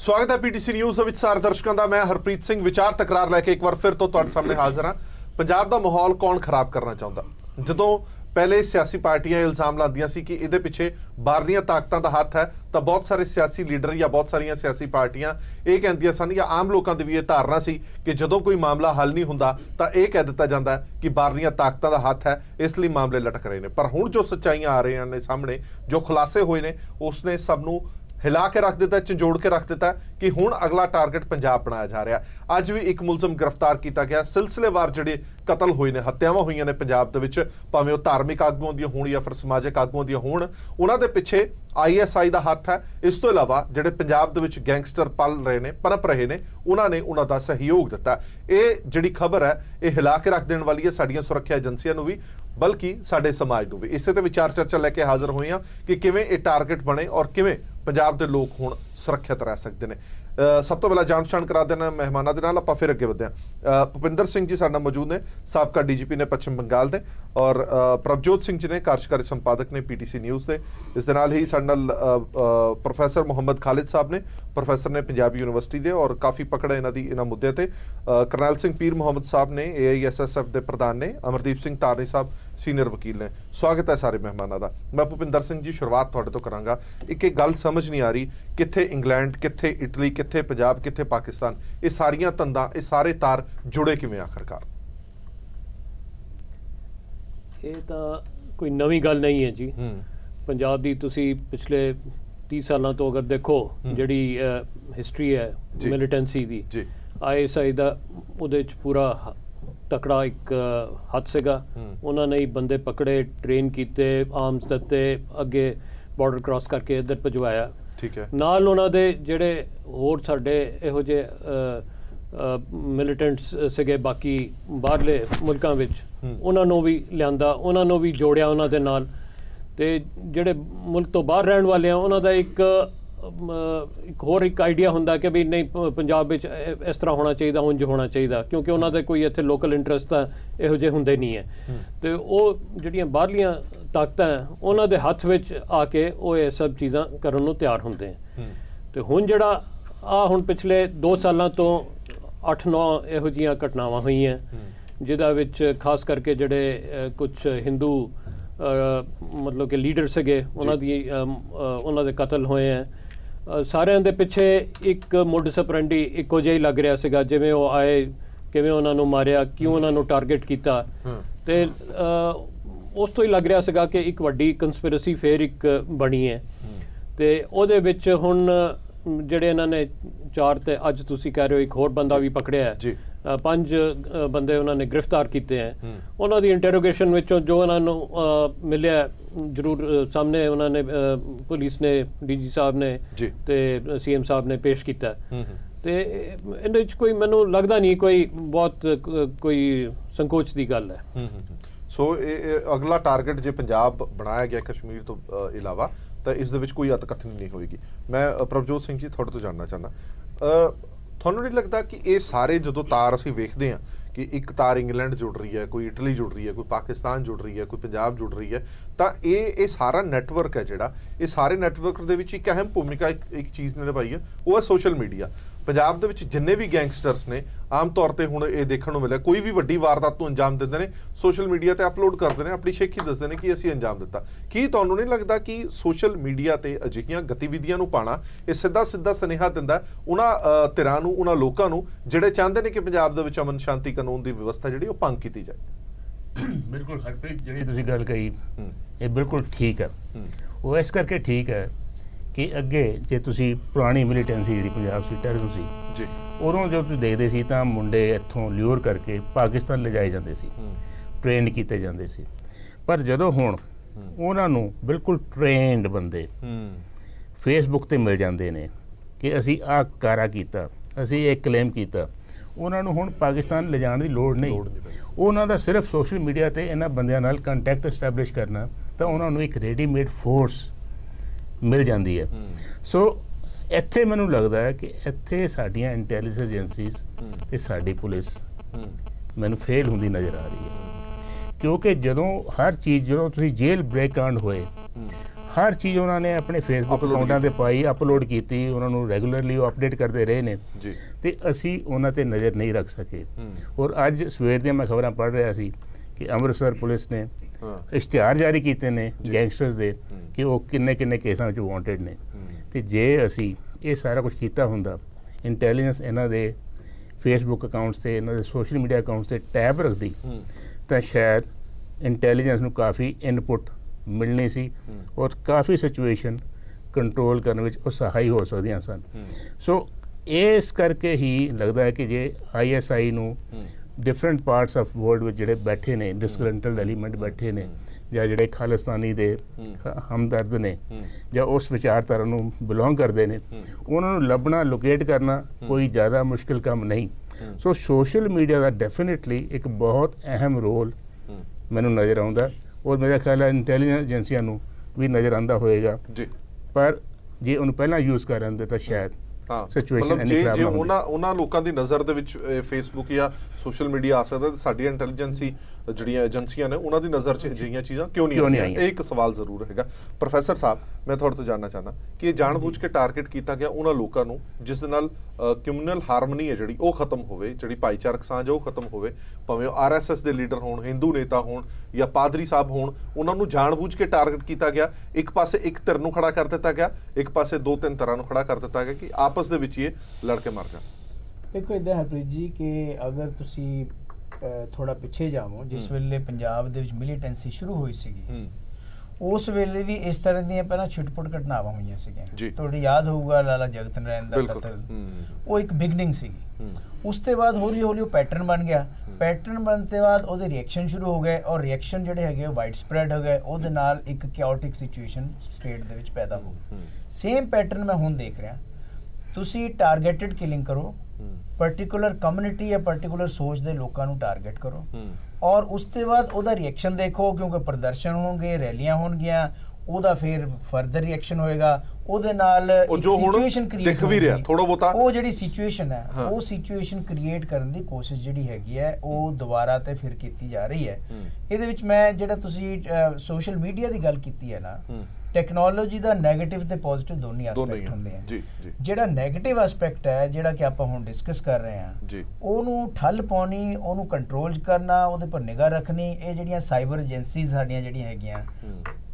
स्वागत है PTC news विचार दर्शकों का। मैं हरप्रीत सिंह विचार तकरार लैके एक बार फिर तो तुहाडे सामने हाजिर हाँ। पंजाब का माहौल कौन खराब करना चाहता? जदों पहले सियासी पार्टियां इल्जाम लादियां सी कि इहदे पिछे बाहरलियां ताकतां दा हथ है, तो बहुत सारे सियासी लीडर या बहुत सारियां सियासी पार्टियां ये कहंदियां सन या आम लोगों की भी ये धारणा सी कि जदों कोई मामला हल नहीं हुंदा तो यह कह दिता जाता है कि बाहरलियां ताकतां दा हथ है, इसलिए मामले लटक रहे हैं। पर हुण जो सच्चाइयां आ रही ने सामने, जो खुलासे हुए ने, उसने सबनों हिला के रख दिता, झंजोड़ के रख दिता कि हुण अगला टारगेट पंजाब बनाया जा रहा। अज भी एक मुलजम गिरफ्तार किया गया। सिलसिलेवार जिहड़े कतल हुए ने, हत्यावां हुई ने पंजाब दे विच, भावें वो धार्मिक आगूआं दी होण या फिर समाजिक आगूआं दी होण, उन्हां दे पिछे ISI दा हथ है। इस तो इलावा जिहड़े पंजाब दे विच गैंगस्टर पल रहे ने, पनप रहे ने, उन्होंने उन्हां दा सहयोग दिता। ये जिहड़ी खबर है ये हिला के रख देण वाली है साडीआं सुरक्षा एजेंसियां नूं भी, बल्कि साडे समाज नूं भी। इसे ते विचार चर्चा लैके हाज़र होए हां कि किवें ये टारगेट बने और किवें पंजाब के लोग हुण सुरक्षित रह सकते हैं। सब तो पहला जान पछाण करा देना मेहमानों के नाल, आपां फिर अगे वधदे हां। भुपिंदर सिंह जी साडे नाल मौजूद ने, साबका DGP ने पश्चिम बंगाल के, और प्रभजोत सिंह जी ने कार्यकारी संपादक ने PTC न्यूज़ के। इस दे नाल ही साडे नाल प्रोफैसर मुहम्मद खालिद साहब ने, प्रोफैसर ने पंजाब यूनिवर्सिटी के, और काफ़ी पकड़ इन्हां मुद्दों पर। करनैल सिंह पीर मुहम्मद साहब ने AISSF के प्रधान ने, अमरदीप सिंह तारनी साहब सीनियर वकील ने। स्वागत है सारे मेहमानों का। मैं भुपिंदर सिंह जी शुरुआत तुहाडे तो करांगा। एक गल समझ नहीं आ रही, कित्थे इंग्लैंड, कित्थे इटली, कित्थे पंजाब, कित्थे पाकिस्तान, ये सारियां तंदां, ये सारे तार जुड़े किवें आखिरकार? ये तो कोई नवी गल नहीं है जी। पंजाब दी तुसी पिछले 30 सालों तो अगर देखो जिहड़ी हिस्टरी है मिलिटेंसी दी, ISI दा उहदे च पूरा तकड़ा एक हथ सीगा। उन्होंने ही बंदे पकड़े, ट्रेन किए, आर्म्स दिते, अगे बॉर्डर क्रॉस करके इधर भिजवाया। ठीक है। नाल उन्हों दे जिहड़े होर साडे इहो जे मिलिटेंट्स सीगे बाकी बाहरले मुल्कां विच, उन्हां नूं भी लिआंदा, उन्हां नूं भी जोड़िया उन्हां दे नाल। ते जिहड़े मुल्क तो बाहर रहण वाले हैं उन्हां दा एक होर एक आइडिया हुंदा कि भी नहीं पंजाब विच इस तरह होना चाहिए, उंज होना चाहिए, क्योंकि उन्होंने कोई इत्थे लोकल इंटरस्ट तां इहो जे हुंदे नहीं है। तो वो जिहड़ियां बाहरलियां ताकतां हैं उन्हां दे हथ विच आके वो ये सब चीज़ां करन नूं तैयार हुंदे हैं। तो हुण जिहड़ा हुण पिछले 2 सालां तो 8-9 इहो जिहियां घटनावां होईयां, जिहदा विच खास करके जिहड़े कुछ हिंदू मतलब कि लीडर सगे उन्हां दे कतल होए हैं। सारिਆਂ ਦੇ ਪਿੱਛੇ ਇੱਕ ਮੋਡਸ ਆਪਰੈਂਡੀ ਇੱਕੋ ਜਿਹਾ ਹੀ ਲੱਗ ਰਿਹਾ ਸੀਗਾ, ਜਿਵੇਂ ਉਹ ਆਏ, ਕਿਵੇਂ ਉਹਨਾਂ ਨੂੰ ਮਾਰਿਆ, ਕਿਉਂ ਉਹਨਾਂ ਨੂੰ ਟਾਰਗੇਟ ਕੀਤਾ। ਤੇ ਉਸ ਤੋਂ ਹੀ ਲੱਗ ਰਿਹਾ ਸੀਗਾ ਕਿ ਇੱਕ ਵੱਡੀ ਕੰਸਪੀਰੇਸੀ ਫੇਰ ਇੱਕ ਬਣੀ ਹੈ। ਤੇ ਉਹਦੇ ਵਿੱਚ ਹੁਣ ਜਿਹੜੇ ਇਹਨਾਂ ਨੇ 4 ਤੇ ਅੱਜ ਤੁਸੀਂ ਕਹਿ ਰਹੇ ਹੋ ਇੱਕ ਹੋਰ ਬੰਦਾ ਵੀ ਪਕੜਿਆ ਹੈ, 5 ਬੰਦੇ ਉਹਨਾਂ ਨੇ ਗ੍ਰਿਫਤਾਰ ਕੀਤੇ ਹੈ। ਉਹਨਾਂ ਦੀ ਇੰਟਰੋਗੇਸ਼ਨ ਵਿੱਚੋਂ ਜੋ ਉਹਨਾਂ ਨੂੰ ਮਿਲਿਆ ਜ਼ਰੂਰ ਸਾਹਮਣੇ ਉਹਨਾਂ ਨੇ ਪੁਲਿਸ ਨੇ, DG ਸਾਹਿਬ ਨੇ ਤੇ CM ਸਾਹਿਬ ਨੇ ਪੇਸ਼ ਕੀਤਾ। ਤੇ ਇਹਦੇ ਵਿੱਚ ਕੋਈ ਮੈਨੂੰ ਲੱਗਦਾ ਨਹੀਂ ਕੋਈ ਬਹੁਤ ਕੋਈ ਸੰਕੋਚ ਦੀ ਗੱਲ ਹੈ। ਸੋ ਅਗਲਾ ਟਾਰਗੇਟ ਜੇ ਪੰਜਾਬ ਬਣਾਇਆ ਗਿਆ ਕਸ਼ਮੀਰ ਤੋਂ ਇਲਾਵਾ ਤਾਂ ਇਸ ਦੇ ਵਿੱਚ ਕੋਈ ਅਤਕਥਨੀ ਨਹੀਂ ਹੋਏਗੀ। ਮੈਂ ਪ੍ਰਭਜੋਤ ਸਿੰਘ ਜੀ ਤੁਹਾਡੇ ਤੋਂ ਜਾਣਨਾ ਚਾਹੁੰਦਾ, ਤੁਹਾਨੂੰ नहीं लगता कि ये सारे जो तार असीं वेखदे हां कि एक तार इंग्लैंड जुड़ रही है, कोई इटली जुड़ रही है, कोई पाकिस्तान जुड़ रही है, कोई पंजाब जुड़ रही है, तो ये सारा नैटवर्क है जिहड़ा, ये सारे नैटवर्क दे विच एक अहम भूमिका एक चीज़ ने निभाई है, वो है सोशल मीडिया। पंजाब दे विच जिन्ने भी गैंगस्टर्स ने आम तौर पर हुण ये देखण नूं मिलिਆ, कोई भी वड्डी वारदात नूं अंजाम दिंदे ने, सोशल मीडिया ते अपलोड करते हैं, अपनी शेखी दसदे ने कि असीं अंजाम दिता। की तुहानूं नहीं लगता कि सोशल मीडिया ते अजिहियां गतिविधियां नूं पाना ये सीधा सीधा सुनेहा दिंदा उन्हां धिरां नूं, उन्हां लोकां नूं जिहड़े चाहुंदे ने कि पंजाब दे विच अमन शांति कानून दी व्यवस्था जिहड़ी ओह भंग कीती जाए? बिल्कुल हरप्रीत, जिहड़ी तुसीं गल कही ये बिल्कुल ठीक है। वो इस करके ठीक है कि अगे जे तुसी पुरानी मिलिटेंसी जी पंजाब सी टैरर सी जी, उदों जो तुसीं देखदे सी तां मुंडे इत्थों ल्योर करके पाकिस्तान ले जाए जाते सी, ट्रेंड किए जाते सी। पर जदों हुण उन्हां नूं बिल्कुल ट्रेंड बंदे फेसबुक ते मिल जाते हैं कि असीं आ कारा कीता, असीं ये क्लेम कीता, उन्हां नूं हुण पाकिस्तान ले जाण दी लोड़ नहीं। उन्हां दा सिर्फ सोशल मीडिया ते इन्हां बंदियां नाल कंटैक्ट एस्टैबलिश करना, तां उन्हां नूं एक रेडीमेड फोर्स मिल जाती है। सो इत्थे मैनूं लगता है कि इत्थे साडियां इंटैलीजेंस एजेंसीज ते साडी पुलिस मैनूं फेल हुंदी नज़र आ रही है, क्योंकि जदों हर चीज़ जदों तुसीं जेल ब्रेक कांड होए ਹਰ ਚੀਜ਼ ਉਹਨਾਂ ਨੇ ਆਪਣੇ ਫੇਸਬੁੱਕ ਅਕਾਊਂਟਾਂ ਤੇ ਪਾਈ, ਅਪਲੋਡ ਕੀਤੀ, ਉਹਨਾਂ ਨੂੰ ਰੈਗੂਲਰਲੀ ਉਹ ਅਪਡੇਟ ਕਰਦੇ ਰਹੇ ਨੇ ਜੀ, ਤੇ ਅਸੀਂ ਉਹਨਾਂ ਤੇ ਨਜ਼ਰ ਨਹੀਂ ਰੱਖ ਸਕੇ। ਔਰ ਅੱਜ ਸਵੇਰ ਦੀਆਂ ਮੈਂ ਖਬਰਾਂ ਪੜ੍ਹ ਰਿਹਾ ਸੀ ਕਿ ਅੰਮ੍ਰਿਤਸਰ ਪੁਲਿਸ ਨੇ ਇਸ਼ਤਿਹਾਰ ਜਾਰੀ ਕੀਤੇ ਨੇ ਗੈਂਗਸਟਰਸ ਦੇ ਕਿ ਉਹ ਕਿੰਨੇ ਕੇਸਾਂ ਵਿੱਚ ਵਾਂਟਡ ਨੇ। ਤੇ ਜੇ ਅਸੀਂ ਇਹ ਸਾਰਾ ਕੁਝ ਕੀਤਾ ਹੁੰਦਾ, ਇੰਟੈਲੀਜੈਂਸ ਇਹਨਾਂ ਦੇ ਫੇਸਬੁੱਕ ਅਕਾਊਂਟਸ ਤੇ, ਇਹਨਾਂ ਦੇ ਸੋਸ਼ਲ ਮੀਡੀਆ ਅਕਾਊਂਟਸ ਤੇ ਟੈਬ ਰੱਖਦੀ, ਤਾਂ ਸ਼ਾਇਦ ਇੰਟੈਲੀਜੈਂਸ ਨੂੰ ਕਾਫੀ ਇਨਪੁਟ ਮਿਲਣੀ ਸੀ ਔਰ ਕਾਫੀ ਸਿਚੁਏਸ਼ਨ ਕੰਟਰੋਲ ਕਰਨ ਵਿੱਚ ਉਹ ਸਹਾਈ ਹੋ ਸਕਦੀਆਂ ਸਨ। ਸੋ ਇਸ ਕਰਕੇ ਹੀ ਲੱਗਦਾ ਹੈ ਕਿ ਜੇ ISI ਨੂੰ ਡਿਫਰੈਂਟ ਪਾਰਟਸ ਆਫ ਵਰਲਡ ਵਿੱਚ ਜਿਹੜੇ ਬੈਠੇ ਨੇ ਡਿਸਗਰੰਟਡ ਐਲੀਮੈਂਟ ਬੈਠੇ ਨੇ, ਜਾਂ ਜਿਹੜੇ ਖਾਲਿਸਤਾਨੀ ਦੇ ਹਮਦਰਦ ਨੇ, ਜਾਂ ਉਸ ਵਿਚਾਰਧਾਰਾ ਨੂੰ ਬਿਲੋਂਗ ਕਰਦੇ ਨੇ, ਉਹਨਾਂ ਨੂੰ ਲੱਭਣਾ, ਲੋਕੇਟ ਕਰਨਾ ਕੋਈ ਜ਼ਿਆਦਾ ਮੁਸ਼ਕਿਲ ਕੰਮ ਨਹੀਂ। ਸੋ ਸੋਸ਼ਲ ਮੀਡੀਆ ਦਾ ਡੈਫੀਨੇਟਲੀ ਇੱਕ ਬਹੁਤ ਅਹਿਮ ਰੋਲ ਮੈਨੂੰ ਨਜ਼ਰ ਆਉਂਦਾ, ਔਰ ਮੇਰਾ ਖਿਆਲ ਹੈ ਇੰਟੈਲੀਜੈਂਸ ਏਜੰਸੀਆਂ ਨੂੰ ਵੀ ਨਜ਼ਰ ਆਉਂਦਾ ਹੋਏਗਾ ਜੀ। ਪਰ ਜੇ ਉਹਨੂੰ ਪਹਿਲਾਂ ਯੂਜ਼ ਕਰਨ ਦੇ ਤਾਂ ਸ਼ਾਇਦ ਸਿਚੁਏਸ਼ਨ ਇੰਨੀ ਖਰਾਬ ਨਾ ਹੁੰਦੀ। ਉਹਨਾਂ ਲੋਕਾਂ ਦੀ ਨਜ਼ਰ ਦੇ ਵਿੱਚ ਫੇਸਬੁੱਕ ਜਾਂ ਸੋਸ਼ਲ ਮੀਡੀਆ ਆ ਸਕਦਾ, ਸਾਡੀ ਇੰਟੈਲੀਜੈਂਸੀ ਜਿਹੜੀਆਂ ਏਜੰਸੀਆਂ ਨੇ ਉਹਨਾਂ ਦੀ ਨਜ਼ਰ 'ਚ ਅਜਿਹੀਆਂ ਚੀਜ਼ਾਂ ਕਿਉਂ ਨਹੀਂ ਆਈਆਂ? ਇਹ ਇੱਕ ਸਵਾਲ ਜ਼ਰੂਰ ਹੈਗਾ। ਪ੍ਰੋਫੈਸਰ ਸਾਹਿਬ, ਮੈਂ ਤੁਹਾਡੇ ਤੋਂ ਜਾਣਨਾ ਚਾਹੁੰਦਾ ਕਿ ਇਹ ਜਾਣਬੁੱਝ ਕੇ ਟਾਰਗੇਟ ਕੀਤਾ ਗਿਆ ਉਹਨਾਂ ਲੋਕਾਂ ਨੂੰ ਜਿਸ ਦੇ ਨਾਲ ਕਮਿਊਨਲ ਹਾਰਮਨੀ ਹੈ ਜਿਹੜੀ ਉਹ ਖਤਮ ਹੋਵੇ, ਜਿਹੜੀ ਭਾਈਚਾਰਕ ਸਾਂਝ ਉਹ ਖਤਮ ਹੋਵੇ, ਭਾਵੇਂ ਉਹ RSS ਦੇ ਲੀਡਰ ਹੋਣ, ਹਿੰਦੂ ਨੇਤਾ ਹੋਣ ਜਾਂ ਪਾਦਰੀ ਸਾਹਿਬ ਹੋਣ, ਉਹਨਾਂ ਨੂੰ ਜਾਣਬੁੱਝ ਕੇ ਟਾਰਗੇਟ ਕੀਤਾ ਗਿਆ। ਇੱਕ ਪਾਸੇ ਇੱਕ ਧਿਰ ਨੂੰ ਖੜਾ ਕਰ ਦਿੱਤਾ ਗਿਆ, ਇੱਕ ਪਾਸੇ 2-3 ਧਿਰਾਂ ਨੂੰ ਖੜਾ ਕਰ ਦਿੱਤਾ ਗਿਆ ਕਿ ਆਪਸ ਦੇ ਵਿੱਚ ਇਹ ਲੜ ਕੇ ਮਰ ਜਾਣ। ਦੇਖੋ ਇੱਦਾਂ ਹਰਪ੍ਰੀਤ ਜੀ ਕਿ ਅਗਰ ਤੁਸੀਂ ਥੋੜਾ ਪਿੱਛੇ ਜਾਵੋ, ਜਿਸ ਵੇਲੇ ਪੰਜਾਬ ਦੇ ਵਿੱਚ ਮਿਲੀਟੈਂਸੀ ਸ਼ੁਰੂ ਹੋਈ ਸੀਗੀ, ਉਸ ਵੇਲੇ ਵੀ ਇਸ ਤਰ੍ਹਾਂ ਦੀਆਂ ਪਹਿਲਾਂ ਛੁੱਟ-ਪੁੱਟ ਘਟਨਾਵਾਂ ਹੋਈਆਂ ਸੀਗੀਆਂ। ਤੁਹਾਡੀ ਯਾਦ ਹੋਊਗਾ ਲਾਲਾ ਜਗਤ ਨਾਰਾਇਣ ਦਾ ਕਤਲ, ਉਹ ਇੱਕ ਬਿਗਨਿੰਗ ਸੀਗੀ। ਉਸ ਤੋਂ ਬਾਅਦ ਹੌਲੀ ਹੌਲੀ ਉਹ ਪੈਟਰਨ ਬਣ ਗਿਆ। ਪੈਟਰਨ ਬਣਨ ਤੋਂ ਬਾਅਦ ਉਹਦੇ ਰਿਐਕਸ਼ਨ ਸ਼ੁਰੂ ਹੋ ਗਏ, ਔਰ ਰਿਐਕਸ਼ਨ ਜਿਹੜੇ ਹੈਗੇ ਉਹ ਵਾਈਡ ਸਪਰੈਡ ਹੋ ਗਏ। ਉਹਦੇ ਨਾਲ ਇੱਕ ਕਿਓਟਿਕ ਸਿਚੁਏਸ਼ਨ ਸਟੇਟ ਦੇ ਵਿੱਚ ਪੈਦਾ ਹੋ ਗਈ। ਸੇਮ ਪੈਟਰਨ ਮੈਂ ਹੁਣ ਦੇਖ ਰਿਹਾ। ਤੁਸੀਂ ਟਾਰਗੇਟਡ ਕਿਲਿੰਗ ਕਰੋ, ਪਾਰਟਿਕੂਲਰ ਕਮਿਊਨਿਟੀ ਜਾਂ ਪਾਰਟਿਕੂਲਰ ਸੋਚ ਦੇ ਲੋਕਾਂ ਨੂੰ ਟਾਰਗੇਟ ਕਰੋ, ਔਰ ਉਸ ਤੋਂ ਬਾਅਦ ਉਹਦਾ ਰਿਐਕਸ਼ਨ ਦੇਖੋ, ਕਿਉਂਕਿ ਪ੍ਰਦਰਸ਼ਨ ਹੋਣਗੇ, ਰੈਲੀਆਂ ਹੋਣਗੀਆਂ, ਉਹਦਾ ਫਿਰ ਫਰਦਰ ਰਿਐਕਸ਼ਨ ਹੋਏਗਾ। ਉਹਦੇ ਨਾਲ ਇੱਕ ਸਿਚੁਏਸ਼ਨ ਕ੍ਰੀਏਟ ਹੋ ਰਹੀ ਹੈ ਥੋੜਾ ਬਹੁਤਾ। ਉਹ ਜਿਹੜੀ ਸਿਚੁਏਸ਼ਨ ਹੈ, ਉਹ ਸਿਚੁਏਸ਼ਨ ਕ੍ਰੀਏਟ ਕਰਨ ਦੀ ਕੋਸ਼ਿਸ਼ ਜਿਹੜੀ ਹੈਗੀ ਹੈ ਉਹ ਦੁਬਾਰਾ ਤੇ ਫਿਰ ਕੀਤੀ ਜਾ ਰਹੀ ਹੈ। ਇਹਦੇ ਵਿੱਚ ਮੈਂ ਜਿਹੜਾ ਤੁਸੀਂ ਸੋਸ਼ਲ ਮੀਡੀਆ ਦੀ ਗੱਲ ਕੀਤੀ ਹੈ ਨਾ, ਟੈਕਨੋਲੋਜੀ ਦਾ ਨੈਗੇਟਿਵ ਤੇ ਪੋਜ਼ਿਟਿਵ ਦੋਨੇ ਐਸਪੈਕਟ ਹੁੰਦੇ ਆ। ਜਿਹੜਾ ਨੈਗੇਟਿਵ ਐਸਪੈਕਟ ਹੈ, ਜਿਹੜਾ ਕਿ ਆਪਾਂ ਹੁਣ ਡਿਸਕਸ ਕਰ ਰਹੇ ਹਾਂ, ਉਹਨੂੰ ਠੱਲ ਪਾਉਣੀ, ਉਹਨੂੰ ਕੰਟਰੋਲ ਕਰਨਾ, ਉਹਦੇ ਪਰ ਨਿਗਾਹ ਰੱਖਣੀ, ਇਹ ਜਿਹੜੀਆਂ ਸਾਈਬਰ ਏਜੰਸੀਜ਼ ਸਾਡੀਆਂ ਜਿਹੜੀਆਂ ਹੈਗੀਆਂ,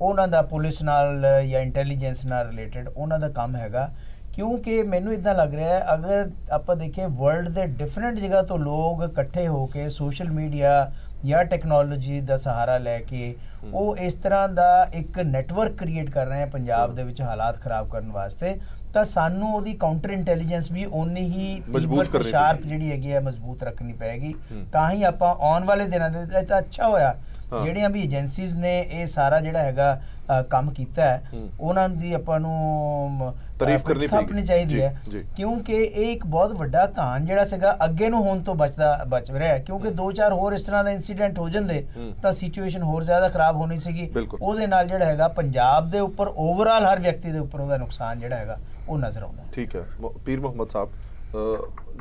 ਉਹਨਾਂ ਦਾ ਪੁਲਿਸ ਨਾਲ ਜਾਂ ਇੰਟੈਲੀਜੈਂਸ ਨਾਲ ਰਿਲੇਟਡ ਉਹਨਾਂ ਦਾ ਕੰਮ ਹੈਗਾ। ਕਿਉਂਕਿ ਮੈਨੂੰ ਇੱਦਾਂ ਲੱਗ ਰਿਹਾ ਹੈ, ਅਗਰ ਆਪਾਂ ਦੇਖੀਏ ਵਰਲਡ ਦੇ ਡਿਫਰੈਂਟ ਜਗ੍ਹਾ ਤੋਂ ਲੋਕ ਇਕੱਠੇ ਹੋ ਕੇ ਸੋਸ਼ਲ ਮੀਡੀਆ ਜਾਂ ਟੈਕਨੋਲੋਜੀ ਦਾ ਸਹਾਰਾ ਲੈ ਕੇ ਉਹ ਇਸ ਤਰ੍ਹਾਂ ਦਾ ਇੱਕ ਨੈਟਵਰਕ ਕ੍ਰੀਏਟ ਕਰ ਰਹੇ ਆ ਪੰਜਾਬ ਦੇ ਵਿੱਚ ਹਾਲਾਤ ਖਰਾਬ ਕਰਨ ਵਾਸਤੇ, ਤਾਂ ਸਾਨੂੰ ਉਹਦੀ ਕਾਊਂਟਰ ਇੰਟੈਲੀਜੈਂਸ ਵੀ ਓਨੀ ਹੀ ਮਜ਼ਬੂਤ ਸ਼ਾਰਪ ਜਿਹੜੀ ਹੈਗੀ ਹੈ ਮਜ਼ਬੂਤ ਰੱਖਣੀ ਪਏਗੀ। ਤਾਂ ਹੀ ਆਪਾਂ ਆਉਣ ਵਾਲੇ ਦਿਨਾਂ ਦੇ ਤਾਂ ਅੱਛਾ ਹੋਇਆ ਜਿਹੜੀਆਂ ਵੀ ਏਜੰਸੀਜ਼ ਨੇ ਇਹ ਸਾਰਾ ਜਿਹੜਾ ਹੈਗਾ ਕੰਮ ਕੀਤਾ ਹੈ, ਉਹਨਾਂ ਦੀ ਆਪਾਂ ਨੂੰ ਤਾਰੀਫ ਕਰਨੀ ਚਾਹੀਦੀ ਹੈ। ਕਿਉਂਕਿ ਇਹ ਇੱਕ ਬਹੁਤ ਵੱਡਾ ਕਹਾਣ ਜਿਹੜਾ ਸੀਗਾ ਅੱਗੇ ਨੂੰ ਹੋਣ ਤੋਂ ਬਚ ਰਿਹਾ, ਕਿਉਂਕਿ 2-4 ਹੋਰ ਇਸ ਤਰ੍ਹਾਂ ਦਾ ਇਨਸੀਡੈਂਟ ਹੋ ਜਾਂਦੇ ਤਾਂ ਸਿਚੁਏਸ਼ਨ ਹੋਰ ਜ਼ਿਆਦਾ ਖਰਾਬ ਹੋਣੀ ਸੀਗੀ। ਉਹਦੇ ਨਾਲ ਜਿਹੜਾ ਹੈਗਾ ਪੰਜਾਬ ਦੇ ਉੱਪਰ ਓਵਰਆਲ ਹਰ ਵਿਅਕਤੀ ਦੇ ਉੱਪਰ ਉਹਦਾ ਨੁਕਸਾਨ ਜਿਹੜਾ ਹੈਗਾ ਉਹ ਨਜ਼ਰ ਆਉਂਦਾ। ਠੀਕ ਹੈ ਪੀਰ ਮੁਹੰਮਦ ਸਾਹਿਬ,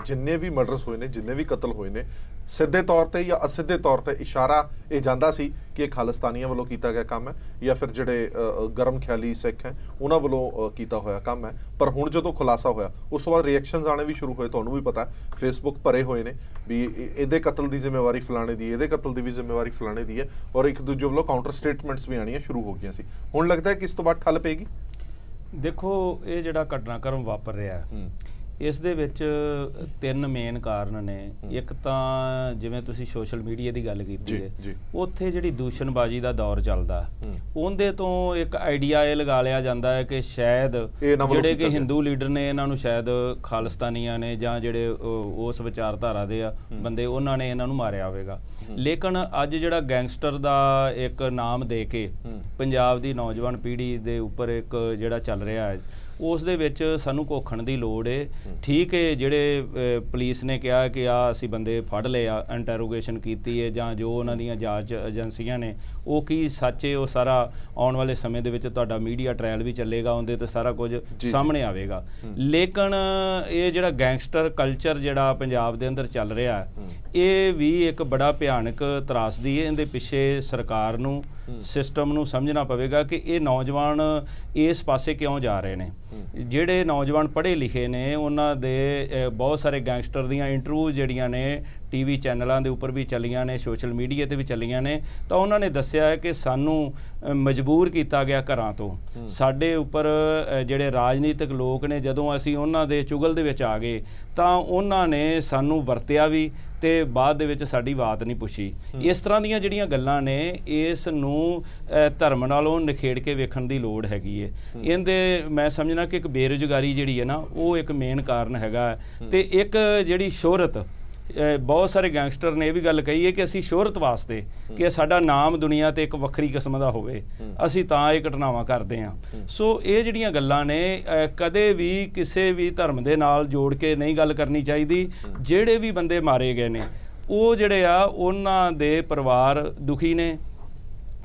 ਜਿੰਨੇ ਵੀ ਮਰਡਰਸ ਹੋਏ ਨੇ, ਜਿੰਨੇ ਵੀ ਕਤਲ ਹੋਏ ਨੇ, ਸਿੱਧੇ ਤੌਰ ਤੇ ਜਾਂ ਅਸਿੱਧੇ ਤੌਰ ਤੇ ਇਸ਼ਾਰਾ ਇਹ ਜਾਂਦਾ ਸੀ ਕਿ ਇਹ ਖਾਲਿਸਤਾਨੀਆਂ ਵੱਲੋਂ ਕੀਤਾ ਗਿਆ ਕੰਮ ਹੈ ਜਾਂ ਫਿਰ ਜਿਹੜੇ ਗਰਮ ਖਿਆਲੀ ਸਿੱਖ ਹੈ ਉਹਨਾਂ ਵੱਲੋਂ ਕੀਤਾ ਹੋਇਆ ਕੰਮ ਹੈ। ਪਰ ਹੁਣ ਜਦੋਂ ਖੁਲਾਸਾ ਹੋਇਆ ਉਸ ਤੋਂ ਬਾਅਦ ਰਿਐਕਸ਼ਨਸ ਆਣੇ ਵੀ ਸ਼ੁਰੂ ਹੋਏ। ਤੁਹਾਨੂੰ ਵੀ ਪਤਾ ਫੇਸਬੁੱਕ ਭਰੇ ਹੋਏ ਨੇ ਵੀ ਇਹਦੇ ਕਤਲ ਦੀ ਜ਼ਿੰਮੇਵਾਰੀ ਫਲਾਣੇ ਦੀ, ਇਹਦੇ ਕਤਲ ਦੀ ਵੀ ਜ਼ਿੰਮੇਵਾਰੀ ਫਲਾਣੇ ਦੀ ਹੈ, ਔਰ ਇੱਕ ਦੂਜੇ ਵੱਲੋਂ ਕਾਊਂਟਰ ਸਟੇਟਮੈਂਟਸ ਵੀ ਆਣੀਆਂ ਸ਼ੁਰੂ ਹੋ ਗਈਆਂ ਸੀ। ਹੁਣ ਲੱਗਦਾ ਹੈ ਕਿ ਇਸ ਤੋਂ ਬਾਅਦ ਠੱਲ ਪਏਗੀ। ਦੇਖੋ ਇਹ ਜਿਹੜਾ ਘਟਨਾਕ੍ਰਮ ਵਾਪਰ ਰਿਹਾ ਇਸ ਦੇ ਵਿੱਚ 3 ਮੇਨ ਕਾਰਨ ਨੇ। ਇੱਕ ਤਾਂ ਜਿਵੇਂ ਤੁਸੀਂ ਸੋਸ਼ਲ ਮੀਡੀਆ ਦੀ ਗੱਲ ਕੀਤੀ ਹੈ, ਉੱਥੇ ਜਿਹੜੀ ਦੂਸ਼ਣਬਾਜ਼ੀ ਦਾ ਦੌਰ ਚੱਲਦਾ, ਉਹਦੇ ਤੋਂ ਇੱਕ ਆਈਡੀਆ ਇਹ ਲਗਾ ਲਿਆ ਜਾਂਦਾ ਹੈ ਕਿ ਸ਼ਾਇਦ ਜਿਹੜੇ ਕਿ ਹਿੰਦੂ ਲੀਡਰ ਨੇ ਇਹਨਾਂ ਨੂੰ ਸ਼ਾਇਦ ਖਾਲਿਸਤਾਨੀਆਂ ਨੇ ਜਾਂ ਜਿਹੜੇ ਉਸ ਵਿਚਾਰਧਾਰਾ ਦੇ ਆ ਬੰਦੇ ਉਹਨਾਂ ਨੇ ਇਹਨਾਂ ਨੂੰ ਮਾਰਿਆ ਹੋਵੇਗਾ। ਲੇਕਿਨ ਅੱਜ ਜਿਹੜਾ ਗੈਂਗਸਟਰ ਦਾ ਇੱਕ ਨਾਮ ਦੇ ਕੇ ਪੰਜਾਬ ਦੀ ਨੌਜਵਾਨ ਪੀੜ੍ਹੀ ਦੇ ਉੱਪਰ ਇੱਕ ਜਿਹੜਾ ਚੱਲ ਰਿਹਾ ਹੈ, ਉਸ ਦੇ ਵਿੱਚ ਸਾਨੂੰ ਘੋਖਣ ਦੀ ਲੋੜ ਹੈ। ਠੀਕ ਹੈ, ਜਿਹੜੇ ਪੁਲਿਸ ਨੇ ਕਿਹਾ ਕਿ ਅਸੀਂ ਬੰਦੇ ਫੜ ਲਏ ਆ, ਇੰਟਰੋਗੇਸ਼ਨ ਕੀਤੀ ਹੈ, ਜਾਂ ਜੋ ਉਹਨਾਂ ਦੀਆਂ ਜਾਂਚ ਏਜੰਸੀਆਂ ਨੇ ਉਹ ਕੀ ਸੱਚ ਹੈ ਉਹ ਸਾਰਾ ਆਉਣ ਵਾਲੇ ਸਮੇਂ ਦੇ ਵਿੱਚ ਤੁਹਾਡਾ ਮੀਡੀਆ ਟ੍ਰਾਇਲ ਵੀ ਚੱਲੇਗਾ, ਉਹਦੇ ਤੇ ਸਾਰਾ ਕੁਝ ਸਾਹਮਣੇ ਆਵੇਗਾ। ਲੇਕਿਨ ਇਹ ਜਿਹੜਾ ਗੈਂਗਸਟਰ ਕਲਚਰ ਜਿਹੜਾ ਪੰਜਾਬ ਦੇ ਅੰਦਰ ਚੱਲ ਰਿਹਾ ਹੈ, ਇਹ ਵੀ ਇੱਕ ਬੜਾ ਭਿਆਨਕ ਤਰਾਸਦੀ ਹੈ। ਇਹਦੇ ਪਿੱਛੇ ਸਰਕਾਰ ਨੂੰ, ਸਿਸਟਮ ਨੂੰ ਸਮਝਣਾ ਪਵੇਗਾ ਕਿ ਇਹ ਨੌਜਵਾਨ ਇਸ ਪਾਸੇ ਕਿਉਂ ਜਾ ਰਹੇ ਨੇ। ਜਿਹੜੇ ਨੌਜਵਾਨ ਪੜ੍ਹੇ ਲਿਖੇ ਨੇ ਉਹਨਾਂ ਦੇ ਬਹੁਤ ਸਾਰੇ ਗੈਂਗਸਟਰ ਦੀਆਂ ਇੰਟਰਵਿਊ ਜਿਹੜੀਆਂ ਨੇ ਟੀਵੀ ਚੈਨਲਾਂ ਦੇ ਉੱਪਰ ਵੀ ਚੱਲੀਆਂ ਨੇ, ਸੋਸ਼ਲ ਮੀਡੀਆ ਤੇ ਵੀ ਚੱਲੀਆਂ ਨੇ, ਤਾਂ ਉਹਨਾਂ ਨੇ ਦੱਸਿਆ ਹੈ ਕਿ ਸਾਨੂੰ ਮਜਬੂਰ ਕੀਤਾ ਗਿਆ ਘਰਾਂ ਤੋਂ। ਸਾਡੇ ਉੱਪਰ ਜਿਹੜੇ ਰਾਜਨੀਤਿਕ ਲੋਕ ਨੇ, ਜਦੋਂ ਅਸੀਂ ਉਹਨਾਂ ਦੇ ਚੁਗਲ ਦੇ ਵਿੱਚ ਆ ਗਏ ਤਾਂ ਉਹਨਾਂ ਨੇ ਸਾਨੂੰ ਵਰਤਿਆ ਵੀ ਤੇ ਬਾਅਦ ਦੇ ਵਿੱਚ ਸਾਡੀ ਬਾਤ ਨਹੀਂ ਪੁੱਛੀ। ਇਸ ਤਰ੍ਹਾਂ ਦੀਆਂ ਜਿਹੜੀਆਂ ਗੱਲਾਂ ਨੇ, ਇਸ ਨੂੰ ਧਰਮ ਨਾਲੋਂ ਨਿਖੇੜ ਕੇ ਵੇਖਣ ਦੀ ਲੋੜ ਹੈਗੀ ਹੈ। ਇਹਦੇ ਮੈਂ ਸਮਝਣਾ ਕਿ ਇੱਕ ਬੇਰੁਜ਼ਗਾਰੀ ਜਿਹੜੀ ਹੈ ਨਾ, ਉਹ ਇੱਕ ਮੇਨ ਕਾਰਨ ਹੈਗਾ। ਤੇ ਇੱਕ ਜਿਹੜੀ ਸ਼ੋਹਰਤ, ਬਹੁਤ ਸਾਰੇ ਗੈਂਗਸਟਰ ਨੇ ਇਹ ਵੀ ਗੱਲ ਕਹੀ ਹੈ ਕਿ ਅਸੀਂ ਸ਼ੋਹਰਤ ਵਾਸਤੇ, ਕਿ ਸਾਡਾ ਨਾਮ ਦੁਨੀਆ ਤੇ ਇੱਕ ਵੱਖਰੀ ਕਿਸਮ ਦਾ ਹੋਵੇ, ਅਸੀਂ ਤਾਂ ਇਹ ਘਟਨਾਵਾਂ ਕਰਦੇ ਹਾਂ। ਸੋ ਇਹ ਜਿਹੜੀਆਂ ਗੱਲਾਂ ਨੇ ਕਦੇ ਵੀ ਕਿਸੇ ਵੀ ਧਰਮ ਦੇ ਨਾਲ ਜੋੜ ਕੇ ਨਹੀਂ ਗੱਲ ਕਰਨੀ ਚਾਹੀਦੀ। ਜਿਹੜੇ ਵੀ ਬੰਦੇ ਮਾਰੇ ਗਏ ਨੇ, ਉਹ ਜਿਹੜੇ ਆ ਉਹਨਾਂ ਦੇ ਪਰਿਵਾਰ ਦੁਖੀ ਨੇ,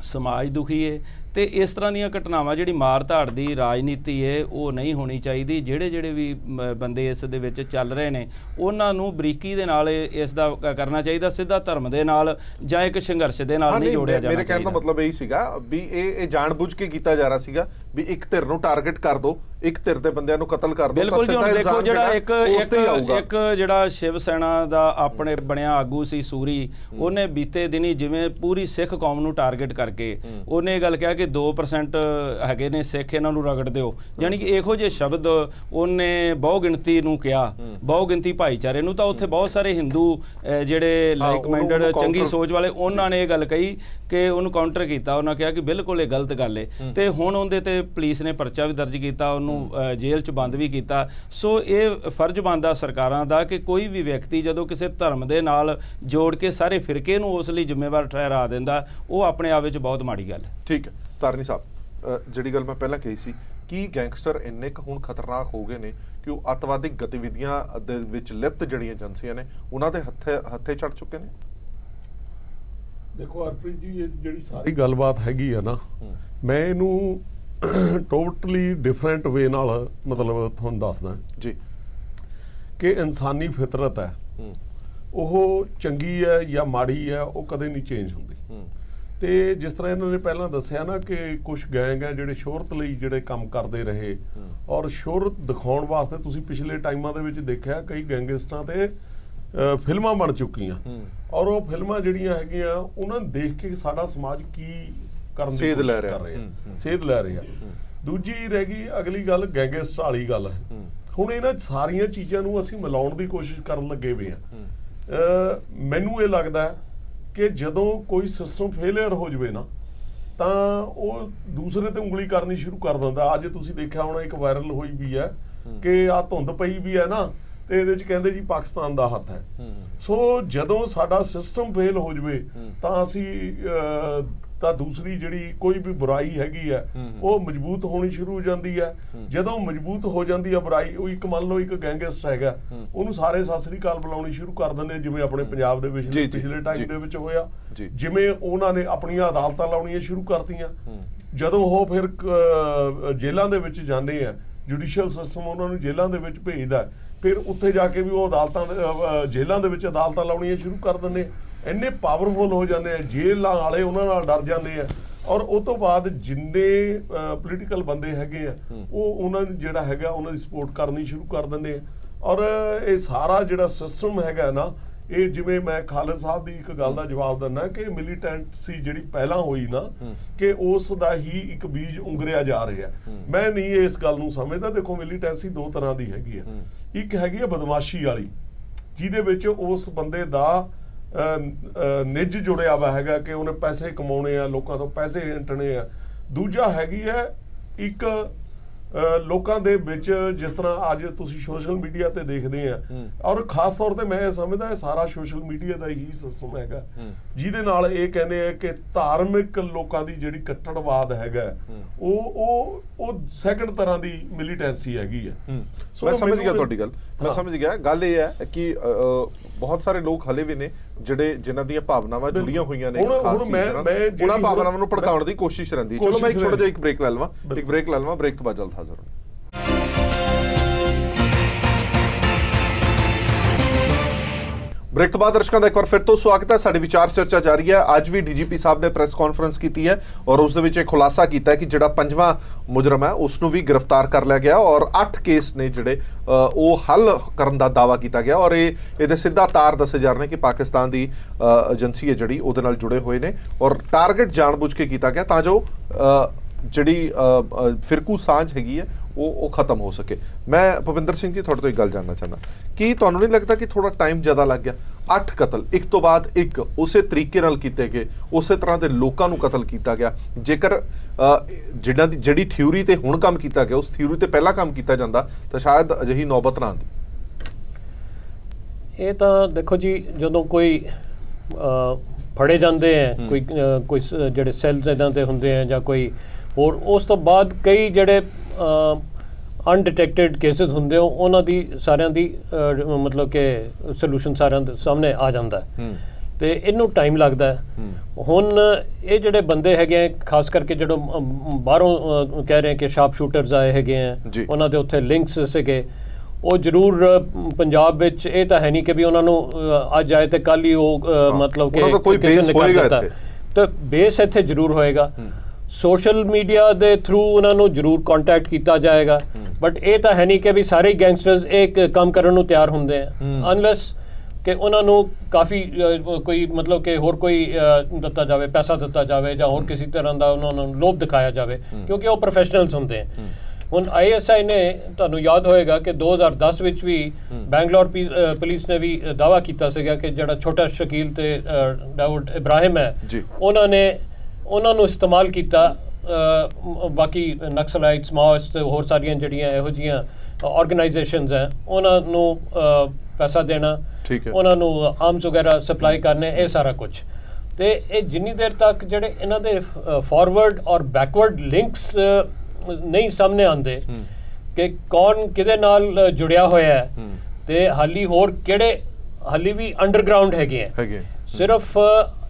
ਸਮਾਜ ਦੁਖੀ ਹੈ। ਤੇ ਇਸ ਤਰ੍ਹਾਂ ਦੀਆਂ ਘਟਨਾਵਾਂ, ਜਿਹੜੀ ਮਾਰ ਧਾੜ ਦੀ ਰਾਜਨੀਤੀ ਹੈ, ਉਹ ਨਹੀਂ ਹੋਣੀ ਚਾਹੀਦੀ। ਜਿਹੜੇ ਵੀ ਬੰਦੇ ਇਸ ਦੇ ਵਿੱਚ ਚੱਲ ਰਹੇ ਨੇ, ਉਹਨਾਂ ਨੂੰ ਬਰੀਕੀ ਦੇ ਨਾਲ ਇਸ ਦਾ ਕਰਨਾ ਚਾਹੀਦਾ, ਸਿੱਧਾ ਧਰਮ ਦੇ ਨਾਲ ਜਾਂ ਇੱਕ ਸੰਘਰਸ਼ ਦੇ ਨਾਲ ਨਹੀਂ ਜੋੜਿਆ ਜਾਣਾ ਚਾਹੀਦਾ। ਮੇਰੇ ਕਹਿਣ ਦਾ ਮਤਲਬ ਇਹੀ ਸੀਗਾ ਵੀ ਇਹ ਜਾਣਬੁੱਝ ਕੇ ਕੀਤਾ ਜਾ ਰਿਹਾ ਸੀਗਾ ਵੀ ਇੱਕ ਧਿਰ ਨੂੰ ਟਾਰਗੇਟ ਕਰ ਦੋ, ਇੱਕ ਧਿਰ ਦੇ ਬੰਦਿਆਂ ਨੂੰ ਕਤਲ ਕਰ ਦੋ। ਬਿਲਕੁਲ ਜੀ। ਹੁਣ ਦੇਖੋ, ਜਿਹੜਾ ਇੱਕ ਜਿਹੜਾ ਸ਼ਿਵ ਸੈਨਾ ਦਾ ਆਪਣੇ ਬਣਿਆ ਆਗੂ ਸੀ ਸੂਰੀ, ਉਹਨੇ ਬੀਤੇ ਦਿਨੀ ਜਿਵੇਂ ਪੂਰੀ ਸਿੱਖ ਕੌਮ ਨੂੰ ਟਾਰਗੇਟ ਕਰਕੇ ਉਹਨੇ ਇਹ ਗੱਲ ਕਿਹਾ ਕਿ 2% ਹੈਗੇ ਨੇ ਸਿੱਖ, ਇਹਨਾਂ ਨੂੰ ਰਗੜ ਦਿਓ। ਯਾਨੀ ਕਿ ਇਹੋ ਜਿਹੇ ਸ਼ਬਦ ਉਹਨੇ ਬਹੁ ਗਿਣਤੀ ਨੂੰ ਕਿਹਾ, ਬਹੁ ਗਿਣਤੀ ਭਾਈਚਾਰੇ ਨੂੰ। ਤਾਂ ਉੱਥੇ ਬਹੁਤ ਸਾਰੇ ਹਿੰਦੂ ਜਿਹੜੇ ਲਾਈਕ ਮਾਈਂਡਡ, ਚੰਗੀ ਸੋਚ ਵਾਲੇ, ਉਹਨਾਂ ਨੇ ਇਹ ਗੱਲ ਕਹੀ ਕਿ ਉਹਨੂੰ ਕਾਊਂਟਰ ਕੀਤਾ। ਉਹਨਾਂ ਕਿਹਾ ਕਿ ਬਿਲਕੁਲ ਇਹ ਗਲਤ ਗੱਲ ਹੈ। ਤੇ ਹੁਣ ਉਹਦੇ ਤੇ ਪੁਲਿਸ ਨੇ ਪਰਚਾ ਵੀ ਦਰਜ ਕੀਤਾ, ਉਹਨੂੰ ਜੇਲ੍ਹ 'ਚ ਬੰਦ ਵੀ ਕੀਤਾ। ਸੋ ਇਹ ਫਰਜ਼ ਬਣਦਾ ਸਰਕਾਰਾਂ ਦਾ ਕਿ ਕੋਈ ਵੀ ਵਿਅਕਤੀ ਜਦੋਂ ਕਿਸੇ ਧਰਮ ਦੇ ਨਾਲ ਜੋੜ ਕੇ ਸਾਰੇ ਫਿਰਕੇ ਨੂੰ ਉਸ ਲਈ ਜ਼ਿੰਮੇਵਾਰ ਠਹਿਰਾ ਦਿੰਦਾ, ਉਹ ਆਪਣੇ ਆਪ ਵਿੱਚ ਬਹੁਤ ਮਾੜੀ ਗੱਲ ਹੈ। ਠੀਕ ਹੈ ਧਾਰਨੀ ਸਾਹਿਬ, ਜਿਹੜੀ ਗੱਲ ਮੈਂ ਪਹਿਲਾਂ ਕਹੀ ਸੀ ਕਿ ਗੈਂਗਸਟਰ ਇੰਨੇ ਕੁ ਹੁਣ ਖਤਰਨਾਕ ਹੋ ਗਏ ਨੇ ਕਿ ਉਹ ਅੱਤਵਾਦੀ ਗਤੀਵਿਧੀਆਂ ਦੇ ਵਿੱਚ ਲਿਪਤ ਜਿਹੜੀਆਂ ਏਜੰਸੀਆਂ ਨੇ, ਉਹਨਾਂ ਦੇ ਹੱਥੇ ਚੜ ਚੁੱਕੇ ਨੇ। ਦੇਖੋ ਹਰਪ੍ਰੀਤ ਜੀ, ਇਹ ਜਿਹੜੀ ਸਾਰੀ ਗੱਲਬਾਤ ਹੈਗੀ ਆ ਨਾ, ਮੈਂ ਇਹਨੂੰ ਟੋਟਲੀ ਡਿਫਰੈਂਟ ਵੇ ਨਾਲ ਮਤਲਬ ਤੁਹਾਨੂੰ ਦੱਸਦਾ ਜੀ ਕਿ ਇਨਸਾਨੀ ਫਿਤਰਤ ਹੈ, ਉਹ ਚੰਗੀ ਹੈ ਜਾਂ ਮਾੜੀ ਹੈ, ਉਹ ਕਦੇ ਨਹੀਂ ਚੇਂਜ ਹੁੰਦੀ। ਤੇ ਜਿਸ ਤਰ੍ਹਾਂ ਇਹਨਾਂ ਨੇ ਪਹਿਲਾਂ ਦੱਸਿਆ ਨਾ ਕਿ ਕੁਝ ਗੈਂਗ ਹੈ ਜਿਹੜੇ ਸ਼ੋਹਰਤ ਲਈ ਜਿਹੜੇ ਕੰਮ ਕਰਦੇ ਰਹੇ, ਔਰ ਸ਼ੋਹਰਤ ਦਿਖਾਉਣ ਵਾਸਤੇ ਤੁਸੀਂ ਪਿਛਲੇ ਟਾਈਮਾਂ ਦੇ ਵਿੱਚ ਦੇਖਿਆ ਕਈ ਗੈਂਗਸਟਰਾਂ ਤੇ ਫਿਲਮਾਂ ਬਣ ਚੁੱਕੀਆਂ, ਔਰ ਉਹ ਫਿਲਮਾਂ ਜਿਹੜੀਆਂ ਹੈਗੀਆਂ ਉਹਨਾਂ ਨੂੰ ਦੇਖ ਕੇ ਸਾਡਾ ਸਮਾਜ ਕੀ ਕਰਨ ਦੀ ਕੋਸ਼ਿਸ਼ ਕਰ ਰਿਹਾ, ਸੇਧ ਲੈ ਰਿਹਾ। ਦੂਜੀ ਰਹਿ ਗਈ ਅਗਲੀ ਗੱਲ ਗੈਂਗਸਟਰ ਵਾਲੀ ਗੱਲ। ਹੁਣ ਇਹਨਾਂ ਸਾਰੀਆਂ ਚੀਜ਼ਾਂ ਨੂੰ ਅਸੀਂ ਮਿਲਾਉਣ ਦੀ ਕੋਸ਼ਿਸ਼ ਕਰਨ ਲੱਗੇ ਹੋਏ ਆ। ਮੈਨੂੰ ਇਹ ਲੱਗਦਾ ਕਿ ਜਦੋਂ ਕੋਈ ਸਿਸਟਮ ਫੇਲਿਅਰ ਹੋ ਜਾਵੇ ਨਾ, ਤਾਂ ਉਹ ਦੂਸਰੇ ਤੇ ਉਂਗਲੀ ਕਰਨੀ ਸ਼ੁਰੂ ਕਰ ਦਿੰਦਾ। ਅੱਜ ਤੁਸੀਂ ਦੇਖਿਆ ਹੋਣਾ ਇੱਕ ਵਾਇਰਲ ਹੋਈ ਵੀ ਹੈ ਕਿ ਆ ਧੁੰਦ ਪਈ ਵੀ ਹੈ ਨਾ, ਤੇ ਇਹਦੇ ਚ ਕਹਿੰਦੇ ਜੀ ਪਾਕਿਸਤਾਨ ਦਾ ਹੱਥ ਹੈ। ਸੋ ਜਦੋਂ ਸਾਡਾ ਸਿਸਟਮ ਫੇਲ ਹੋ ਜਾਵੇ ਤਾਂ ਅਸੀਂ ਤਾਂ ਦੂਸਰੀ ਜਿਹੜੀ ਕੋਈ ਵੀ ਬੁਰਾਈ ਹੈਗੀ ਹੈ ਉਹ ਮਜ਼ਬੂਤ ਹੋਣੀ ਸ਼ੁਰੂ ਹੋ ਜਾਂਦੀ ਹੈ। ਜਦੋਂ ਮਜ਼ਬੂਤ ਹੋ ਜਾਂਦੀ ਹੈ ਬੁਰਾਈ, ਉਹ ਇੱਕ ਮੰਨ ਲਓ ਇੱਕ ਗੈਂਗਸਟਰ ਹੈਗਾ, ਉਹਨੂੰ ਸਾਰੇ ਸਤਿ ਸ੍ਰੀ ਅਕਾਲ ਬੁਲਾਉਣੀ ਸ਼ੁਰੂ ਕਰ ਦਿੰਦੇ, ਜਿਵੇਂ ਆਪਣੇ ਪੰਜਾਬ ਦੇ ਵਿੱਚ ਪਿਛਲੇ ਟਾਈਮ ਦੇ ਵਿੱਚ ਹੋਇਆ। ਜਿਵੇਂ ਉਹਨਾਂ ਨੇ ਆਪਣੀਆਂ ਅਦਾਲਤਾਂ ਲਾਉਣੀਆਂ ਸ਼ੁਰੂ ਕਰਤੀਆਂ, ਜਦੋਂ ਉਹ ਫਿਰ ਜੇਲ੍ਹਾਂ ਦੇ ਵਿੱਚ ਜਾਂਦੇ ਆ, ਜੁਡੀਸ਼ੀਅਲ ਸਿਸਟਮ ਉਹਨਾਂ ਨੂੰ ਜੇਲ੍ਹਾਂ ਦੇ ਵਿੱਚ ਭੇਜਦਾ, ਫਿਰ ਉੱਥੇ ਜਾ ਕੇ ਵੀ ਉਹ ਅਦਾਲਤਾਂ ਜੇਲ੍ਹਾਂ ਦੇ ਵਿੱਚ ਅਦਾਲਤਾਂ ਲਾਉਣੀਆਂ ਸ਼ੁਰੂ ਕਰ ਦਿੰਦੇ। ਇੰਨੇ ਪਾਵਰਫੁਲ ਹੋ ਜਾਂਦੇ ਆ, ਜੇਲ੍ਹਾਂ ਵਾਲੇ ਉਹਨਾਂ ਨਾਲ ਡਰ ਜਾਂਦੇ ਆ, ਔਰ ਉਹ ਤੋਂ ਬਾਅਦ ਜਿੰਨੇ ਪੋਲੀਟੀਕਲ ਬੰਦੇ ਹੈਗੇ ਆ ਉਹ ਉਹਨਾਂ ਨੂੰ ਜਿਹੜਾ ਹੈਗਾ ਉਹਨਾਂ ਦੀ ਸਪੋਰਟ ਕਰਨੀ ਸ਼ੁਰੂ ਕਰ ਦਿੰਦੇ ਆ। ਔਰ ਇਹ ਸਾਰਾ ਜਿਹੜਾ ਸਿਸਟਮ ਹੈਗਾ ਨਾ, ਇਹ ਜਿਵੇਂ ਮੈਂ ਖਾਲਿਦ ਸਾਹਿਬ ਦੀ ਇੱਕ ਗੱਲ ਦਾ ਜਵਾਬ ਦਿੰਦਾ ਕਿ ਮਿਲੀਟੈਂਟਸੀ ਜਿਹੜੀ ਪਹਿਲਾਂ ਹੋਈ ਨਾ, ਕਿ ਉਸ ਦਾ ਹੀ ਇੱਕ ਬੀਜ ਉੰਗਰਿਆ ਜਾ ਰਿਹਾ। ਮੈਂ ਨਹੀਂ ਇਸ ਗੱਲ ਨੂੰ ਸਮਝਦਾ। ਦੇਖੋ ਮਿਲੀਟੈਂਸੀ ਦੋ ਤਰ੍ਹਾਂ ਦੀ ਹੈਗੀ ਆ। ਇੱਕ ਹੈਗੀ ਆ ਬਦਮਾਸ਼ੀ ਵਾਲੀ, ਜਿਹਦੇ ਵਿੱਚ ਉਸ ਬੰਦੇ ਦਾ ਨਿੱਜ ਜੁੜਿਆ ਵਾ ਹੈਗਾ ਕਿ ਉਹਨੇ ਪੈਸੇ ਕਮਾਉਣੇ ਆ, ਲੋਕਾਂ ਤੋਂ ਪੈਸੇ ਹਿੰਟਣੇ ਆ। ਦੂਜਾ ਹੈਗੀ ਹੈ ਇੱਕ ਲੋਕਾਂ ਦੇ ਵਿੱਚ, ਜਿਸ ਤਰ੍ਹਾਂ ਅੱਜ ਤੁਸੀਂ ਸੋਸ਼ਲ ਮੀਡੀਆ ਤੇ ਦੇਖਦੇ ਆ, ਔਰ ਖਾਸ ਤੌਰ ਤੇ ਮੈਂ ਸਮਝਦਾ ਇਹ ਸਾਰਾ ਸੋਸ਼ਲ ਮੀਡੀਆ ਦਾ ਹੀ ਸਿਸਟਮ ਹੈਗਾ, ਜਿਹਦੇ ਨਾਲ ਇਹ ਕਹਿੰਦੇ ਆ ਕਿ ਧਾਰਮਿਕ ਲੋਕਾਂ ਦੀ ਜਿਹੜੀ ਕੱਟੜਵਾਦ ਹੈਗਾ ਉਹ ਸੈਕੰਡ ਤਰ੍ਹਾਂ ਦੀ ਮਿਲੀਟੈਂਸੀ ਹੈਗੀ ਹੈ। ਮੈਂ ਸਮਝ ਗਿਆ ਤੁਹਾਡੀ ਗੱਲ, ਮੈਂ ਸਮਝ ਗਿਆ। ਗੱਲ ਇਹ ਹੈ ਕਿ ਬਹੁਤ ਸਾਰੇ ਲੋਕ ਹਲੇ ਵੀ ਨੇ ਜਿਹੜੇ ਜਿਨ੍ਹਾਂ ਦੀਆਂ ਭਾਵਨਾਵਾਂ ਜੁੜੀਆਂ ਹੋਈਆਂ ਨੇ ਖਾਸ ਚੀਜ਼ ਨਾਲ, ਉਹਨਾਂ ਭਾਵਨਾਵਾਂ ਨੂੰ ਭੜਕਾਉਣ ਦੀ ਕੋਸ਼ਿਸ਼ ਰਹਿੰਦੀ। ਚਲੋ ਮੈਂ ਇੱਕ ਛੋਟਾ ਜਿਹਾ ਇੱਕ ਬ੍ਰੇਕ ਲੈ ਲਵਾਂ, ਬ੍ਰੇਕ ਤੋਂ ਬਾਅਦ ਜਲਦ ਹਾਜ਼ਰ ਹਾਂ। ब्रेक तो बाद दर्शकों का एक बार फिर तो स्वागत है। साडी विचार चर्चा जारी है। आज भी डीजीपी साहब ने प्रेस कॉन्फ्रेंस की है और उस दे विच खुलासा किया है कि जिहड़ा पंजवां मुजरम है उसनूं भी गिरफ्तार कर लिया गया और 8 केस ने जिहड़े वो हल करन दा दावा किया गया और ये सीधा तार दसे जा रहे हैं कि पाकिस्तान की एजेंसी है जिहड़ी उहदे नाल जुड़े हुए ने और टारगेट जानबूझ के किया गया तां जो जिहड़ी फिरकू सांझ हैगी है वो खत्म हो सके। मैं भुपिंदर सिंह जी थोड़े तो एक गल जानना चाहना कि तुहानूं नहीं लगता कि थोड़ा टाइम ज़्यादा लग गया? 8 कतल एक तो बाद एक उस तरीके नाल कीते गए, उस तरह के लोगों को कतल किया गया। जेकर जिहड़ी थ्योरी ते हुण काम किया गया उस थ्योरी ते पहला काम किया जाता तो शायद अजिही नौबत ना आती। ये तो देखो जी जदों कोई फड़े जाते हैं कोई जिहड़े सैल्स इदां दे हुंदे हैं जां कोई होर उस तो बाद कई जिहड़े अनडिटैक्टेड केसेस होंगे उन्हों की सारिਆਂ ਦੀ मतलब कि सोल्यूशन सारिਆਂ ਦੇ सामने आ जाता है तो इनू टाइम लगता है। हुण ये जिहड़े बंदे हैगे खास करके जो बाहरों कह रहे हैं कि शार्प शूटर्स आए हैगे हैं उन्होंने दे उत्थे लिंक्स सीगे वो जरूर पंजाब विच ये तो है नहीं कि भी उन्होंने अज आए तो कल ही वो मतलब कि किसी ने कर दिता तो बेस इत्थे जरूर होएगा। सोशल मीडिया के थ्रू उन्होंने जरूर कॉन्टैक्ट किया जाएगा बट ये तो है नहीं कि भी सारे गैंगस्टर्स एक काम करने को तैयार होंगे हैं अनलैस कि उन्होंने काफ़ी कोई मतलब कि होर कोई दिता जाए पैसा दिता जाए या होर किसी तरह का उन्होंने लोभ दिखाया जाए क्योंकि वो प्रोफैशनल्स होंगे हैं। हुण ISI ने तुहानूं याद होएगा कि 2010 विच भी बैंगलोर पुलिस ने भी दावा किया सीगा कि जिहड़ा छोटा शकील ते दाऊद इब्राहिम है उन्होंने इस्तेमाल किया बाकी नक्सलाइट्स माओइस्ट होर सारियां जिहड़ियां इहो जिहियां ऑर्गेनाइजेशनस हैं उन्होंने पैसा देना उन्होंने आर्म्स वगैरह सप्लाई करने ये सारा कुछ तो ये जिन्नी देर तक जिहड़े इन्हां दे फॉरवर्ड और बैकवर्ड लिंक्स नहीं सामने आते कि कौन किहदे नाल जुड़िया होया है ते हाली होर किहड़े हाली भी अंडरग्राउंड हैगे सिर्फ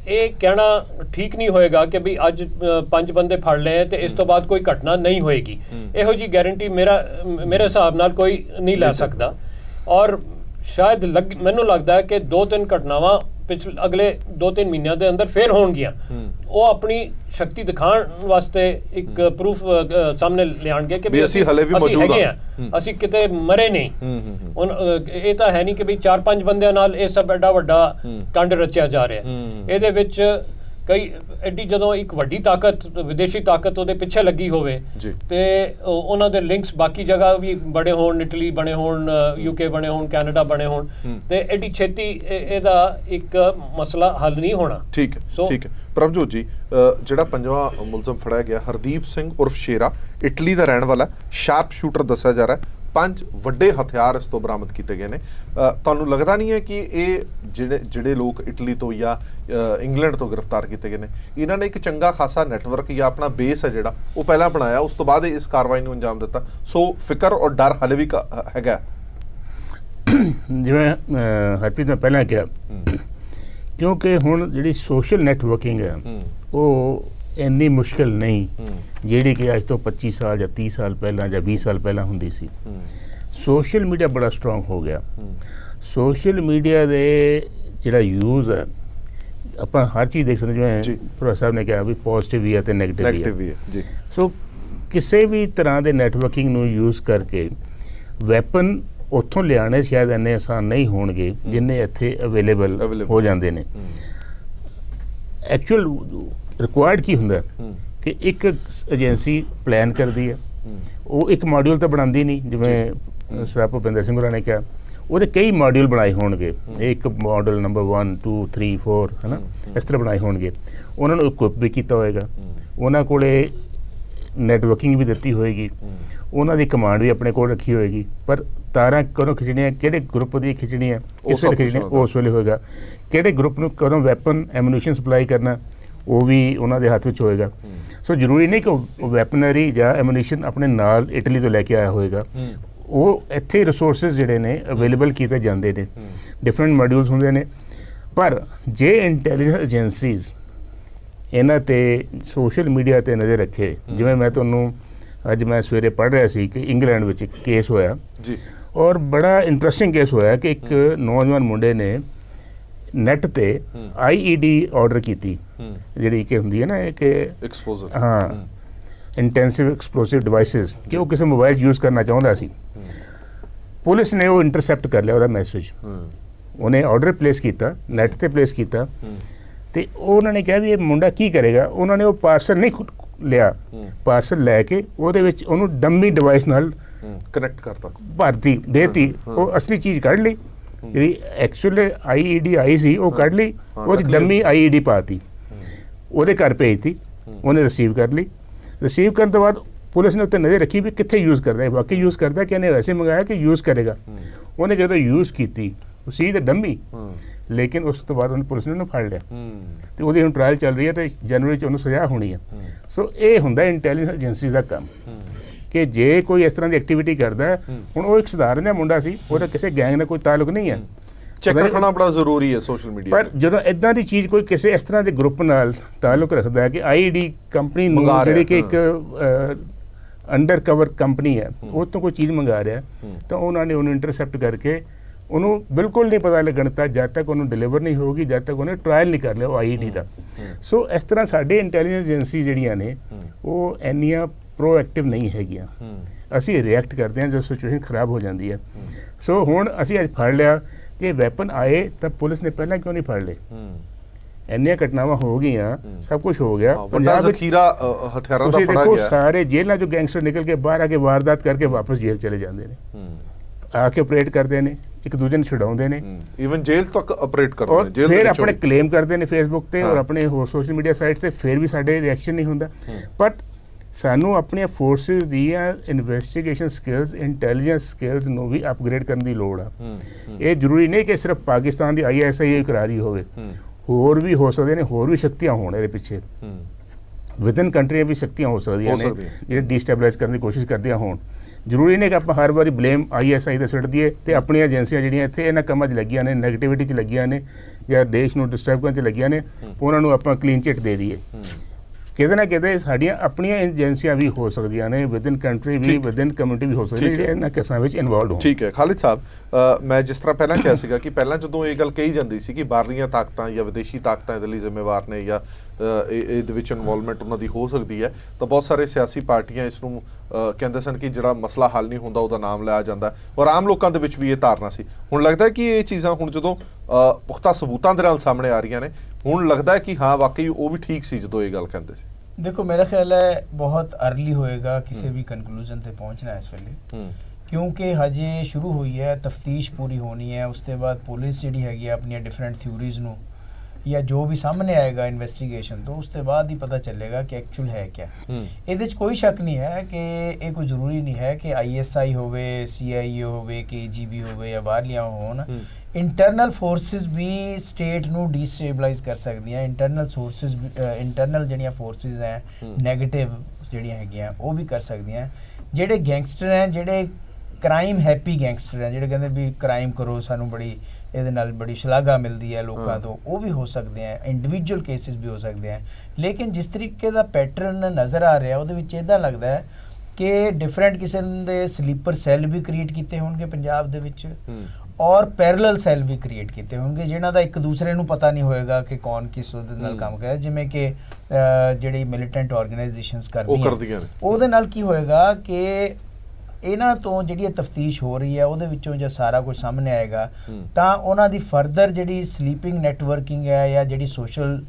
ये कहना ठीक नहीं होएगा कि भी अज 5 बंदे फड़ ले तो इस तो बाद कोई घटना नहीं होएगी। इहो जी गारंटी मेरे हिसाब नाल कोई नहीं लै सकता और शायद मैनू लगता है कि 2-3 घटनावां पिछले अगले 2-3 महीनों के अंदर फिर होणगियां वो अपनी शक्ति दिखाने वास्ते एक प्रूफ सामने लियाणगे कि असीं हले भी मौजूद हां असीं किते मरे नहीं। हुण ये तो है नहीं कि भी 4-5 बंदियां नाल ये सब एडा वड्डा कंड रचिया जा रहा है। इहदे विच कई एडी जदों एक वड्डी ताकत विदेशी ताकत उहदे पिछे लगी होवे ते उन्हां दे लिंक्स बाकी जगह भी बने होण इटली बने होण UK बने होण कैनेडा बने होण ते एडी छेती इहदा एक मसला हल नहीं होना। ठीक है ठीक है। प्रभजोत जी जिहड़ा पंजवां मुलजम फड़िया गया हरदीप सिंह उर्फ शेरा इटली का रहने वाला शार्प शूटर दस्सिया जा रहा है 5 वड्डे हथियार इस तो बरामद किए गए हैं। तुहानूं लगदा नहीं है कि ये जिहड़े लोग इटली तो या इंग्लैंड तो गिरफ्तार किए गए हैं इन्होंने एक चंगा खासा नैटवर्क या अपना बेस है जिहड़ा वो पहला बनाया उस तो बाद इस कार्रवाई नूं अंजाम दिता सो फिक्र और डर हले भी हैगा? जिवें हरप्रीत ने पहला कहा क्योंकि हुण जिहड़ी सोशल नैटवर्किंग है वो इन्नी मुश्किल नहीं जिहड़ी कि अज तो 25 साल या 30 साल पहला या 20 साल पहला हुंदी सी। सोशल मीडिया बड़ा स्ट्रॉन्ग हो गया। सोशल मीडिया दे जिहड़ा यूज़ है आपां हर चीज़ देख सकते जिवें प्रोफेसर साहब ने कहा भी पॉजिटिव भी है तो नैगेटिव भी है। सो किसी भी तरह के नैटवर्किंग नूं यूज़ करके वैपन उत्थों लियाने शायद इन्ने आसान नहीं होणगे जिन्ने इत्थे अवेलेबल हो जाते हैं। एक्चुअल रिक्वायर्ड की हुंदा कि एक एजेंसी प्लान करती है वो एक मॉड्यूल तो बनाती नहीं जिवें सर भुपिंदर सिंह होरां ने कहा वो कई मॉड्यूल बनाए होणगे एक मॉडल नंबर 1 2 3 4 है ना इस तरह बनाए होणगे उन्होंने इक्विप भी किया होएगा उन्होंने कोले नैटवर्किंग भी दी होएगी उन्होंने कमांड भी अपने को रखी होएगी पर तारा करों खिचणियां किहड़े ग्रुप दी खिचणियां किस वेले खिचणियां उस वेले होएगा किहड़े ग्रुप नूं करों वैपन एमुनीशन सप्लाई करना वो भी उन्होंने हाथ में होएगा। सो जरूरी नहीं कि वैपनरी या एमुनीशन अपने नाल इटली तो लैके आया होएगा वो इत्थे रिसोर्सिस जिहड़े ने अवेलेबल किए जाते हैं डिफरेंट मॉड्यूल्स होंदे ने पर जे इंटैलीजेंस एजेंसीज इन्हां ते सोशल मीडिया ते नज़र रखे जिवें मैं तुहानूं अज मैं सवेरे पढ़ रहा सी कि इंग्लैंड विच एक केस होया जी और बड़ा इंटरस्टिंग केस होया कि एक नौजवान मुंडे ने ਨੈਟ ਤੇ IED ਆਰਡਰ ਕੀਤੀ, ਜਿਹੜੀ ਕਿ ਹੁੰਦੀ ਹੈ ਨਾ ਕਿ ਐਕਸਪਲੋਜ਼ਿਵ, ਹਾਂ ਇੰਟੈਂਸਿਵ ਐਕਸਪਲੋਸਿਵ ਡਿਵਾਈਸਿਸ, ਕਿ ਉਹ ਕਿਸੇ ਮੋਬਾਈਲ ਯੂਜ਼ ਕਰਨਾ ਚਾਹੁੰਦਾ ਸੀ। ਪੁਲਿਸ ਨੇ ਉਹ ਇੰਟਰਸੈਪਟ ਕਰ ਲਿਆ ਉਹਦਾ ਮੈਸੇਜ, ਉਹਨੇ ਆਰਡਰ ਪਲੇਸ ਕੀਤਾ, ਨੈਟ ਤੇ ਪਲੇਸ ਕੀਤਾ, ਤੇ ਉਹਨਾਂ ਨੇ ਕਿਹਾ ਵੀ ਇਹ ਮੁੰਡਾ ਕੀ ਕਰੇਗਾ। ਉਹਨਾਂ ਨੇ ਉਹ ਪਾਰਸਲ ਨਹੀਂ ਲਿਆ, ਪਾਰਸਲ ਲੈ ਕੇ ਉਹਦੇ ਵਿੱਚ ਉਹਨੂੰ ਡੰਮੀ ਡਿਵਾਈਸ ਨਾਲ ਕਨੈਕਟ ਕਰਤਾ, ਭਰਤੀ ਦੇਤੀ, ਉਹ ਅਸਲੀ ਚੀਜ਼ ਕੱਢ ਲਈ, ਜਿਹੜੀ ਐਕਚੁਅਲ IED ਆਈ ਸੀ ਉਹ ਕੱਢ ਲਈ, ਉਹਦੀ ਡੰਮੀ IED ਪਾਤੀ, ਉਹਦੇ ਘਰ ਭੇਜਤੀ, ਉਹਨੇ ਰਿਸੀਵ ਕਰ ਲਈ। ਰਿਸੀਵ ਕਰਨ ਤੋਂ ਬਾਅਦ ਪੁਲਿਸ ਨੇ ਉੱਤੇ ਨਜ਼ਰ ਰੱਖੀ ਵੀ ਕਿੱਥੇ ਯੂਜ਼ ਕਰਦਾ ਹੈ, ਵਾਕਈ ਯੂਜ਼ ਕਰਦਾ ਕਿ ਇਹਨੇ ਵੈਸੇ ਮੰਗਾਇਆ ਕਿ ਯੂਜ਼ ਕਰੇਗਾ। ਉਹਨੇ ਜਦੋਂ ਯੂਜ਼ ਕੀਤੀ ਉਹ ਸੀ ਤਾਂ ਡੰਮੀ, ਲੇਕਿਨ ਉਸ ਤੋਂ ਬਾਅਦ ਉਹਨੇ ਪੁਲਿਸ ਨੇ ਉਹਨੂੰ ਫੜ ਲਿਆ, ਤੇ ਉਹਦੀ ਹੁਣ ਟ੍ਰਾਇਲ ਚੱਲ ਰਹੀ ਹੈ, ਤੇ ਜਨਵਰੀ 'ਚ ਉਹਨੂੰ ਸਜ਼ਾ ਹੋਣੀ ਹੈ। ਸੋ ਇਹ ਹੁੰਦਾ ਇੰਟੈਲੀਜੈਂਸ ਏਜੰਸੀਜ਼ ਦਾ ਕੰਮ, ਕਿ ਜੇ ਕੋਈ ਇਸ ਤਰ੍ਹਾਂ ਦੀ ਐਕਟੀਵਿਟੀ ਕਰਦਾ, ਹੁਣ ਉਹ ਇੱਕ ਸਧਾਰਨ ਜਿਹਾ ਮੁੰਡਾ ਸੀ, ਉਹਦਾ ਕਿਸੇ ਗੈਂਗ ਨਾਲ ਕੋਈ ਤਾਲੁਕ ਨਹੀਂ ਹੈ, ਚੈੱਕ ਕਰਨਾ ਬੜਾ ਜ਼ਰੂਰੀ ਹੈ ਸੋਸ਼ਲ ਮੀਡੀਆ। ਪਰ ਜਦੋਂ ਇਦਾਂ ਦੀ ਚੀਜ਼ ਕੋਈ ਕਿਸੇ ਇਸ ਤਰ੍ਹਾਂ ਦੇ ਗਰੁੱਪ ਨਾਲ ਤਾਲੁਕ ਰੱਖਦਾ ਹੈ ਕਿ IED ਕੰਪਨੀ ਨੂੰ, ਜਿਹੜੀ ਕਿ ਇੱਕ ਅੰਡਰ ਕਵਰ ਕੰਪਨੀ ਹੈ, ਉਹ ਤੋਂ ਕੋਈ ਚੀਜ਼ ਮੰਗਾ ਰਿਹਾ, ਤਾਂ ਉਹਨਾਂ ਨੇ ਉਹਨੂੰ ਇੰਟਰਸੈਪਟ ਕਰਕੇ ਉਹਨੂੰ ਬਿਲਕੁਲ ਨਹੀਂ ਪਤਾ ਲੱਗਣ ਦਿੱਤਾ ਜਦ ਤੱਕ ਉਹਨੂੰ ਡਿਲੀਵਰ ਨਹੀਂ ਹੋਊਗੀ, ਜਦ ਤੱਕ ਉਹਨੇ ਟ੍ਰਾਇਲ ਨਹੀਂ ਕਰ ਲਿਆ ਉਹ IED ਦਾ। ਸੋ ਇਸ ਤਰ੍ਹਾਂ ਸਾਡੇ ਇੰਟੈਲੀਜੈਂਸ ਏਜੰਸੀ ਜਿਹੜੀਆਂ ਨੇ ਉਹ ਇੰਨੀਆਂ ਪ੍ਰੋਐਕਟਿਵ ਨਹੀਂ ਹੈਗੀਆਂ, ਅਸੀਂ ਰਿਐਕਟ ਕਰਦੇ ਹਾਂ ਜਦੋਂ ਸਿਚੁਏਸ਼ਨ ਖਰਾਬ ਹੋ ਜਾਂਦੀ ਹੈ। ਸੋ ਹੁਣ ਅਸੀਂ ਅੱਜ ਫੜ ਲਿਆ ਕਿ ਵੈਪਨ ਆਏ ਤਾਂ ਪੁਲਿਸ ਨੇ ਪਹਿਲਾਂ ਕਿਉਂ ਨਹੀਂ ਫੜ ਲਏ? ਇੰਨੀਆਂ ਘਟਨਾਵਾਂ ਹੋ ਗਈਆਂ, ਸਭ ਕੁਝ ਹੋ ਗਿਆ, ਪੰਜਾਬ ਵਿੱਚ ਹਥਿਆਰਾਂ ਦਾ ਤੁਸੀਂ ਫੜਾ ਦੇਖੋ ਗਿਆ। ਸਾਰੇ ਜੇਲ੍ਹਾਂ ਚੋਂ ਗੈਂਗਸਟਰ ਨਿਕਲ ਕੇ ਬਾਹਰ ਆ ਕੇ ਵਾਰਦਾਤ ਕਰਕੇ ਵਾਪਸ ਜੇਲ੍ਹ ਚਲੇ ਜਾਂਦੇ ਨੇ, ਆ ਕੇ ਆਪਰੇਟ ਕਰਦੇ ਨੇ, ਇੱਕ ਦੂਜੇ ਨੂੰ ਛੁਡਾਉਂਦੇ ਨੇ, ਇਵਨ ਜੇਲ੍ਹ ਤੱਕ ਆਪਰੇਟ ਕਰਦੇ ਨੇ, ਜੇਲ੍ਹ ਫਿਰ ਆਪਣੇ ਕਲੇਮ ਕਰਦੇ ਨੇ ਫੇਸਬੁੱਕ ਤੇ ਔਰ ਆਪਣੇ ਹੋਰ ਸੋਸ਼ਲ ਮੀਡੀਆ ਸਾਈਟ ਤੇ, ਫਿਰ ਵੀ ਸਾਡੇ ਰਿਐਕਸ਼ਨ ਨਹੀਂ ਹੁੰਦਾ। ਬਟ ਸਾਨੂੰ ਆਪਣੀਆਂ ਫੋਰਸਿਸ ਦੀਆਂ ਇਨਵੈਸਟੀਗੇਸ਼ਨ ਸਕਿੱਲਸ, ਇੰਟੈਲੀਜੈਂਸ ਸਕਿੱਲਸ ਨੂੰ ਵੀ ਅਪਗ੍ਰੇਡ ਕਰਨ ਦੀ ਲੋੜ ਆ। ਇਹ ਜ਼ਰੂਰੀ ਨਹੀਂ ਕਿ ਸਿਰਫ ਪਾਕਿਸਤਾਨ ਦੀ ISI ਕਰਾ ਰਹੀ ਹੋਵੇ, ਹੋਰ ਵੀ ਹੋ ਸਕਦੇ ਨੇ, ਹੋਰ ਵੀ ਸ਼ਕਤੀਆਂ ਹੋਣ ਇਹਦੇ ਪਿੱਛੇ, ਵਿਦਨ ਕੰਟਰੀ ਵੀ ਸ਼ਕਤੀਆਂ ਹੋ ਸਕਦੀਆਂ ਨੇ ਜਿਹੜੇ ਡੀਸਟੈਬਲਾਈਜ਼ ਕਰਨ ਦੀ ਕੋਸ਼ਿਸ਼ ਕਰਦੀਆਂ ਹੋਣ। ਜ਼ਰੂਰੀ ਨਹੀਂ ਕਿ ਆਪਾਂ ਹਰ ਵਾਰੀ ਬਲੇਮ ISI ਤੇ ਸੁੱਟ ਦਈਏ, ਤੇ ਆਪਣੀਆਂ ਏਜੰਸੀਆਂ ਜਿਹੜੀਆਂ ਇੱਥੇ ਇਹਨਾਂ ਕੰਮਾਂ 'ਚ ਲੱਗੀਆਂ ਨੇ, ਨੈਗੇਟਿਵਿਟੀ 'ਚ ਲੱਗੀਆਂ ਨੇ ਜਾਂ ਦੇਸ਼ ਨੂੰ ਡਿਸਟਰਬ ਕਰਨ 'ਚ ਲੱਗੀਆਂ ਨੇ, ਉਹਨਾਂ ਨੂੰ ਆਪਾਂ ਕਲੀਨ ਚਿੱਟ ਦੇ ਦਈਏ। ਕਿਤੇ ਨਾ ਕਿਤੇ ਸਾਡੀਆਂ ਆਪਣੀਆਂ ਏਜੰਸੀਆਂ ਵੀ ਹੋ ਸਕਦੀਆਂ ਨੇ, ਵਿਦਨ ਕੰਟਰੀ ਵੀ, ਵਿਦਨ ਕਮਿਊਨਿਟੀ ਵੀ ਹੋ ਸਕਦੀਆਂ ਜਿਹੜੇ ਇਹਨਾਂ ਕੇਸਾਂ ਵਿੱਚ ਇਨਵੋਲਵਡ ਹੋਣ। ਠੀਕ ਹੈ ਖਾਲਿਦ ਸਾਹਿਬ, ਮੈਂ ਜਿਸ ਤਰ੍ਹਾਂ ਪਹਿਲਾਂ ਕਿਹਾ ਸੀਗਾ ਕਿ ਪਹਿਲਾਂ ਜਦੋਂ ਇਹ ਗੱਲ ਕਹੀ ਜਾਂਦੀ ਸੀ ਕਿ ਬਾਹਰਲੀਆਂ ਤਾਕਤਾਂ ਜਾਂ ਵਿਦੇਸ਼ੀ ਤਾਕਤਾਂ ਇਹਦੇ ਲਈ ਜ਼ਿੰਮੇਵਾਰ ਨੇ ਜਾਂ ਇਹਦੇ ਵਿੱਚ ਇਨਵੋਲਵਮੈਂਟ ਉਹਨਾਂ ਦੀ ਹੋ ਸਕਦੀ ਹੈ, ਤਾਂ ਬਹੁਤ ਸਾਰੇ ਸਿਆਸੀ ਪਾਰਟੀਆਂ ਇਸ ਨੂੰ ਕਹਿੰਦੇ ਸਨ ਕਿ ਜਿਹੜਾ ਮਸਲਾ ਹੱਲ ਨਹੀਂ ਹੁੰਦਾ ਉਹਦਾ ਨਾਮ ਲਿਆ ਜਾਂਦਾ, ਔਰ ਆਮ ਲੋਕਾਂ ਦੇ ਵਿੱਚ ਵੀ ਇਹ ਧਾਰਨਾ ਸੀ। ਹੁਣ ਲੱਗਦਾ ਕਿ ਇਹ ਚੀਜ਼ਾਂ ਹੁਣ ਜਦੋਂ ਪੁਖਤਾ ਸਬੂਤਾਂ ਦੇ ਨਾਲ ਸਾਹਮਣੇ ਆ ਰਹੀਆਂ ਨੇ, ਹੁਣ ਲੱਗਦਾ ਕਿ ਹਾਂ ਵਾਕਈ ਉਹ ਵੀ ਠੀਕ ਸੀ ਜਦੋਂ ਇਹ ਗੱਲ ਕਹਿੰਦੇ ਸੀ। देखो मेरा ख्याल है बहुत अर्ली होएगा किसी भी कंक्लूजन ते पहुंचना इस वेले, क्योंकि हजे शुरू हुई है, तफ्तीश पूरी होनी है, उसके बाद पुलिस जिहड़ी हैगी अपनी डिफरेंट थ्योरीज नू या जो भी सामने आएगा इन्वेस्टिगेशन तो उसके बाद ही पता चलेगा कि एक्चुअल है क्या। ਇਹਦੇ 'ਚ कोई शक नहीं है कि ये कोई ज़रूरी नहीं है कि ISI होवे, CIA होवे, KGB होवे या बाहरलियां होन। इंटरनल फोर्सिस भी स्टेट ਨੂੰ ਡੀਸਟੇਬਲਾਈਜ਼ ਕਰ ਸਕਦੀਆਂ, ਇੰਟਰਨਲ ਸੋਰਸਿਸ ਇੰਟਰਨਲ ਜਿਹੜੀਆਂ ਫੋਰਸਿਸ ਹੈ ਨੈਗੇਟਿਵ ਜਿਹੜੀਆਂ ਹੈਗੀਆਂ ਉਹ ਵੀ ਕਰ ਸਕਦੀਆਂ। ਜਿਹੜੇ ਗੈਂਗਸਟਰ ਹੈ, ਜਿਹੜੇ ਕ੍ਰਾਈਮ ਹੈਪੀ ਗੈਂਗਸਟਰ ਹੈ, ਜਿਹੜੇ ਕਹਿੰਦੇ ਵੀ ਕ੍ਰਾਈਮ ਕਰੋ ਸਾਨੂੰ ਬੜੀ ਇਹਦੇ ਨਾਲ ਬੜੀ ਸ਼ਲਾਘਾ ਮਿਲਦੀ ਹੈ ਲੋਕਾਂ ਤੋਂ, ਉਹ ਵੀ ਹੋ ਸਕਦੇ ਹੈ, ਇੰਡੀਵਿਜੂਅਲ ਕੇਸਿਸ ਵੀ ਹੋ ਸਕਦੇ ਹੈ। ਲੇਕਿਨ ਜਿਸ ਤਰੀਕੇ ਦਾ ਪੈਟਰਨ ਨਜ਼ਰ ਆ ਰਿਹਾ ਉਹਦੇ ਵਿੱਚ ਇੱਦਾਂ ਲੱਗਦਾ ਹੈ ਕਿ ਡਿਫਰੈਂਟ ਕਿਸਮ ਦੇ ਸਲੀਪਰ ਸੈੱਲ ਵੀ ਕ੍ਰੀਏਟ ਕੀਤੇ ਹੋਣਗੇ ਪੰਜਾਬ ਦੇ ਵਿੱਚ, ਔਰ ਪੈਰਲਲ ਸੈੱਲ ਵੀ ਕ੍ਰੀਏਟ ਕੀਤੇ ਹੋਣਗੇ ਜਿਨ੍ਹਾਂ ਦਾ ਇੱਕ ਦੂਸਰੇ ਨੂੰ ਪਤਾ ਨਹੀਂ ਹੋਏਗਾ ਕਿ ਕੌਣ ਕਿਸ ਉਹਦੇ ਨਾਲ ਕੰਮ ਕਰਦਾ। ਜਿਵੇਂ ਕਿ ਜਿਹੜੀ ਮਿਲੀਟੈਂਟ ਆਰਗੇਨਾਈਜੇਸ਼ਨਸ ਕਰਦੀਆਂ ਉਹਦੇ ਨਾਲ ਕੀ ਹੋਏਗਾ ਕਿ ਇਹਨਾਂ ਤੋਂ ਜਿਹੜੀ ਤਫਤੀਸ਼ ਹੋ ਰਹੀ ਹੈ ਉਹਦੇ ਵਿੱਚੋਂ ਜੇ ਸਾਰਾ ਕੁਝ ਸਾਹਮਣੇ ਆਏਗਾ ਤਾਂ ਉਹਨਾਂ ਦੀ ਫਰਦਰ ਜਿਹੜੀ ਸਲੀਪਿੰਗ ਨੈਟਵਰਕਿੰਗ ਹੈ ਜਾਂ ਜਿਹੜੀ ਸੋਸ਼ਲ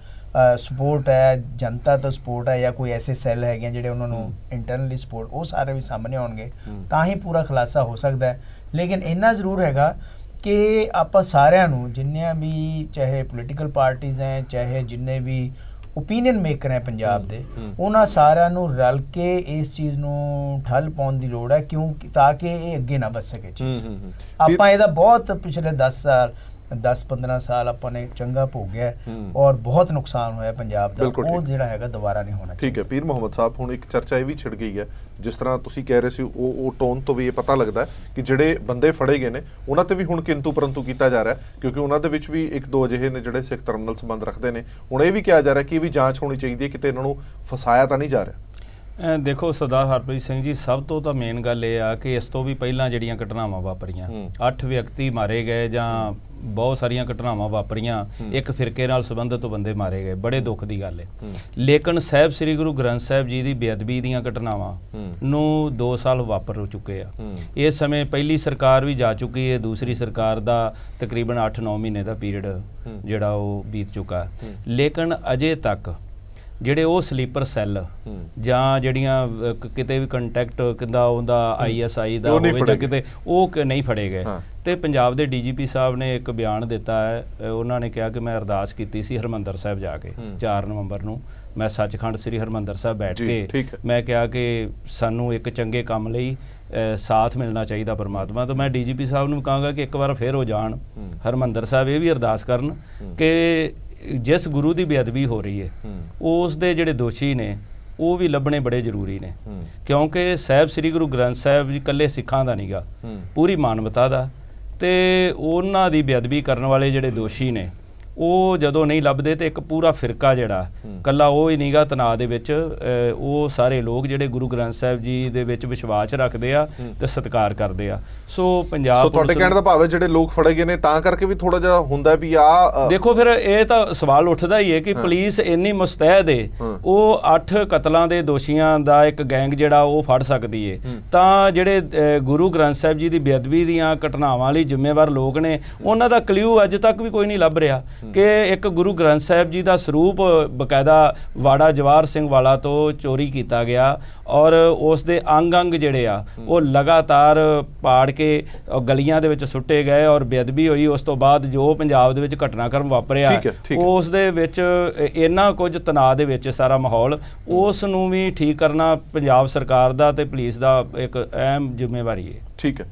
ਸਪੋਰਟ ਹੈ, ਜਨਤਾ ਤੋਂ ਸਪੋਰਟ ਹੈ ਜਾਂ ਕੋਈ ਐਸੇ ਸੈੱਲ ਹੈਗੇ ਜਿਹੜੇ ਉਹਨਾਂ ਨੂੰ ਇੰਟਰਨਲੀ ਸਪੋਰਟ, ਉਹ ਸਾਰੇ ਵੀ ਸਾਹਮਣੇ ਆਉਣਗੇ ਤਾਂ ਹੀ ਪੂਰਾ ਖੁਲਾਸਾ ਹੋ ਸਕਦਾ ਹੈ। ਲੇਕਿਨ ਇੰਨਾ ਜ਼ਰੂਰ ਹੈਗਾ ਕਿ ਆਪਾਂ ਸਾਰਿਆਂ ਨੂੰ, ਜਿੰਨੀਆਂ ਵੀ ਚਾਹੇ ਪੋਲੀਟੀਕਲ ਪਾਰਟੀਆਂ ਹੈ, ਚਾਹੇ ਜਿੰਨੇ ਵੀ ਓਪੀਨੀਅਨ ਮੇਕਰ ਹੈ ਪੰਜਾਬ ਦੇ, ਉਹਨਾਂ ਸਾਰਿਆਂ ਨੂੰ ਰਲ ਕੇ ਇਸ ਚੀਜ਼ ਨੂੰ ਠੱਲ ਪਾਉਣ ਦੀ ਲੋੜ ਹੈ, ਕਿਉਂਕਿ ਤਾਂ ਕਿ ਇਹ ਅੱਗੇ ਨਾ ਵੱਧ ਸਕੇ ਚੀਜ਼। ਆਪਾਂ ਇਹਦਾ ਬਹੁਤ ਪਿਛਲੇ 10-15 ਸਾਲ ਆਪਾਂ ਨੇ ਚੰਗਾ ਭੋਗਿਆ ਔਰ ਬਹੁਤ ਨੁਕਸਾਨ ਹੋਇਆ ਪੰਜਾਬ ਦਾ, ਉਹ ਜਿਹੜਾ ਹੈਗਾ ਦੁਬਾਰਾ ਨਹੀਂ ਹੋਣਾ। ਠੀਕ ਹੈ ਪੀਰ ਮੁਹੰਮਦ ਸਾਹਿਬ, ਹੁਣ ਇੱਕ ਚਰਚਾ ਇਹ ਵੀ ਛਿੜ ਗਈ ਹੈ, ਜਿਸ ਤਰ੍ਹਾਂ ਤੁਸੀਂ ਕਹਿ ਰਹੇ ਸੀ ਉਹ ਟੋਨ ਤੋਂ ਵੀ ਇਹ ਪਤਾ ਲੱਗਦਾ ਕਿ ਜਿਹੜੇ ਬੰਦੇ ਫੜੇ ਗਏ ਨੇ ਉਹਨਾਂ ਤੇ ਵੀ ਹੁਣ ਕਿੰਤੂ ਪਰੰਤੂ ਕੀਤਾ ਜਾ ਰਿਹਾ, ਕਿਉਂਕਿ ਉਹਨਾਂ ਦੇ ਵਿੱਚ ਵੀ ਇੱਕ ਦੋ ਅਜਿਹੇ ਨੇ ਜਿਹੜੇ ਸਿੱਖ ਧਰਮ ਨਾਲ ਸੰਬੰਧ ਰੱਖਦੇ ਨੇ। ਹੁਣ ਇਹ ਵੀ ਕਿਹਾ ਜਾ ਰਿਹਾ ਕਿ ਇਹ ਵੀ ਜਾਂਚ ਹੋਣੀ ਚਾਹੀਦੀ ਹੈ, ਕਿਤੇ ਇਹਨਾਂ ਨੂੰ ਫਸਾਇਆ ਤਾਂ ਨਹੀਂ ਜਾ ਰਿਹਾ। ਦੇਖੋ ਸਰਦਾਰ ਹਰਪ੍ਰੀਤ ਸਿੰਘ ਜੀ, ਸਭ ਤੋਂ ਤਾਂ ਮੇਨ ਗੱਲ ਇਹ ਆ ਕਿ ਇਸ ਤੋਂ ਵੀ ਪਹਿਲਾਂ ਜਿਹੜੀਆਂ ਘਟਨਾਵਾਂ ਵਾਪਰੀਆਂ, 8 ਵਿਅਕਤੀ ਮਾਰੇ ਗਏ ਜਾਂ ਬਹੁਤ ਸਾਰੀਆਂ ਘਟਨਾਵਾਂ ਵਾਪਰੀਆਂ, ਇੱਕ ਫਿਰਕੇ ਨਾਲ ਸੰਬੰਧਿਤ ਬੰਦੇ ਮਾਰੇ ਗਏ, ਬੜੇ ਦੁੱਖ ਦੀ ਗੱਲ ਹੈ। ਲੇਕਿਨ ਸਾਹਿਬ ਸ੍ਰੀ ਗੁਰੂ ਗ੍ਰੰਥ ਸਾਹਿਬ ਜੀ ਦੀ ਬੇਅਦਬੀ ਦੀਆਂ ਘਟਨਾਵਾਂ ਨੂੰ 2 ਸਾਲ ਵਾਪਰ ਚੁੱਕੇ ਆ। ਇਸ ਸਮੇਂ ਪਹਿਲੀ ਸਰਕਾਰ ਵੀ ਜਾ ਚੁੱਕੀ ਹੈ, ਦੂਸਰੀ ਸਰਕਾਰ ਦਾ ਤਕਰੀਬਨ 8-9 ਮਹੀਨੇ ਦਾ ਪੀਰੀਅਡ ਜਿਹੜਾ ਉਹ ਬੀਤ ਚੁੱਕਾ, ਲੇਕਿਨ ਅਜੇ ਤੱਕ ਜਿਹੜੇ ਉਹ ਸਲੀਪਰ ਸੈੱਲ ਜਾਂ ਜਿਹੜੀਆਂ ਕਿਤੇ ਵੀ ਕੰਟੈਕਟ ਕਿੰਦਾ ਉਹਦਾ ISI ਦਾ ਹੋਵੇ ਜਾਂ ਕਿਤੇ ਉਹ ਨਹੀਂ ਫੜੇ ਗਏ। ਤੇ ਪੰਜਾਬ ਦੇ DGP ਸਾਹਿਬ ਨੇ ਇੱਕ ਬਿਆਨ ਦਿੱਤਾ ਹੈ, ਉਹਨਾਂ ਨੇ ਕਿਹਾ ਕਿ ਮੈਂ ਅਰਦਾਸ ਕੀਤੀ ਸੀ ਹਰਿਮੰਦਰ ਸਾਹਿਬ ਜਾ ਕੇ 4 ਨਵੰਬਰ ਨੂੰ, ਮੈਂ ਸੱਚਖੰਡ ਸ੍ਰੀ ਹਰਿਮੰਦਰ ਸਾਹਿਬ ਬੈਠ ਕੇ ਮੈਂ ਕਿਹਾ ਕਿ ਸਾਨੂੰ ਇੱਕ ਚੰਗੇ ਕੰਮ ਲਈ ਸਾਥ ਮਿਲਣਾ ਚਾਹੀਦਾ ਪਰਮਾਤਮਾ ਤੋਂ। ਮੈਂ DGP ਸਾਹਿਬ ਨੂੰ ਕਹਾਂਗਾ ਕਿ ਇੱਕ ਵਾਰ ਫਿਰ ਹੋ ਜਾਣ ਹਰਿਮੰਦਰ ਸਾਹਿਬ, ਇਹ ਵੀ ਅਰਦਾਸ ਕਰਨ ਕਿ ਜਿਸ ਗੁਰੂ ਦੀ ਬੇਅਦਬੀ ਹੋ ਰਹੀ ਹੈ ਉਸ ਦੇ ਜਿਹੜੇ ਦੋਸ਼ੀ ਨੇ ਉਹ ਵੀ ਲੱਭਣੇ ਬੜੇ ਜ਼ਰੂਰੀ ਨੇ, ਕਿਉਂਕਿ ਸਾਹਿਬ ਸ੍ਰੀ ਗੁਰੂ ਗ੍ਰੰਥ ਸਾਹਿਬ ਜੀ ਇਕੱਲੇ ਸਿੱਖਾਂ ਦਾ ਨਹੀਂਗਾ, ਪੂਰੀ ਮਾਨਵਤਾ ਦਾ। ਤੇ ਉਹਨਾਂ ਦੀ ਬੇਅਦਬੀ ਕਰਨ ਵਾਲੇ ਜਿਹੜੇ ਦੋਸ਼ੀ ਨੇ ਉਹ ਜਦੋਂ ਨਹੀਂ ਲੱਭਦੇ ਤੇ ਇੱਕ ਪੂਰਾ ਫਿਰਕਾ ਜਿਹੜਾ ਕੱਲਾ ਉਹ ਹੀ ਨਹੀਂਗਾ ਤਣਾਅ ਦੇ ਵਿੱਚ, ਉਹ ਸਾਰੇ ਲੋਕ ਜਿਹੜੇ ਗੁਰੂ ਗ੍ਰੰਥ ਸਾਹਿਬ ਜੀ ਦੇ ਵਿੱਚ ਵਿਸ਼ਵਾਸ ਰੱਖਦੇ ਆ ਤੇ ਸਤਿਕਾਰ ਕਰਦੇ ਆ। ਸੋ ਪੰਜਾਬ ਤੁਹਾਡੇ ਕਹਿਣ ਦਾ ਭਾਵ ਹੈ ਜਿਹੜੇ ਲੋਕ ਫੜੇ ਗਏ ਨੇ ਤਾਂ ਕਰਕੇ ਵੀ ਥੋੜਾ ਜਿਹਾ ਹੁੰਦਾ ਵੀ ਆ ਦੇਖੋ, ਫਿਰ ਇਹ ਤਾਂ ਸਵਾਲ ਉੱਠਦਾ ਹੀ ਹੈ ਕਿ ਪੁਲਿਸ ਇੰਨੀ ਮੁਸਤੈਦ ਹੈ, ਉਹ 8 ਕਤਲਾਂ ਦੇ ਦੋਸ਼ੀਆਂ ਦਾ ਇੱਕ ਗੈਂਗ ਜਿਹੜਾ ਉਹ ਫੜ ਸਕਦੀ ਹੈ, ਤਾਂ ਜਿਹੜੇ ਗੁਰੂ ਗ੍ਰੰਥ ਸਾਹਿਬ ਜੀ ਦੀ ਬੇਅਦਬੀ ਦੀਆਂ ਘਟਨਾਵਾਂ ਲਈ ਜ਼ਿੰਮੇਵਾਰ ਲੋਕ ਨੇ ਉਹਨਾਂ ਦਾ ਕਲਿਊ ਅੱਜ ਤੱਕ ਵੀ ਕੋਈ ਨਹੀਂ ਲੱਭ ਰਿਹਾ ਕਿ ਇੱਕ ਗੁਰੂ ਗ੍ਰੰਥ ਸਾਹਿਬ ਜੀ ਦਾ ਸਰੂਪ ਬਕਾਇਦਾ ਵਾੜਾ ਜਵਾਹਰ ਸਿੰਘ ਵਾਲਾ ਤੋਂ ਚੋਰੀ ਕੀਤਾ ਗਿਆ ਔਰ ਉਸ ਦੇ ਅੰਗ ਜਿਹੜੇ ਆ ਉਹ ਲਗਾਤਾਰ ਪਾੜ ਕੇ ਗਲੀਆਂ ਦੇ ਵਿੱਚ ਸੁੱਟੇ ਗਏ ਔਰ ਬੇਅਦਬੀ ਹੋਈ। ਉਸ ਤੋਂ ਬਾਅਦ ਜੋ ਪੰਜਾਬ ਦੇ ਵਿੱਚ ਘਟਨਾਕ੍ਰਮ ਵਾਪਰਿਆ ਉਸ ਦੇ ਵਿੱਚ ਇੰਨਾ ਕੁਝ ਤਣਾਅ ਦੇ ਵਿੱਚ ਸਾਰਾ ਮਾਹੌਲ, ਉਸ ਨੂੰ ਵੀ ਠੀਕ ਕਰਨਾ ਪੰਜਾਬ ਸਰਕਾਰ ਦਾ ਤੇ ਪੁਲਿਸ ਦਾ ਇੱਕ ਅਹਿਮ ਜ਼ਿੰਮੇਵਾਰੀ ਹੈ। ਠੀਕ ਹੈ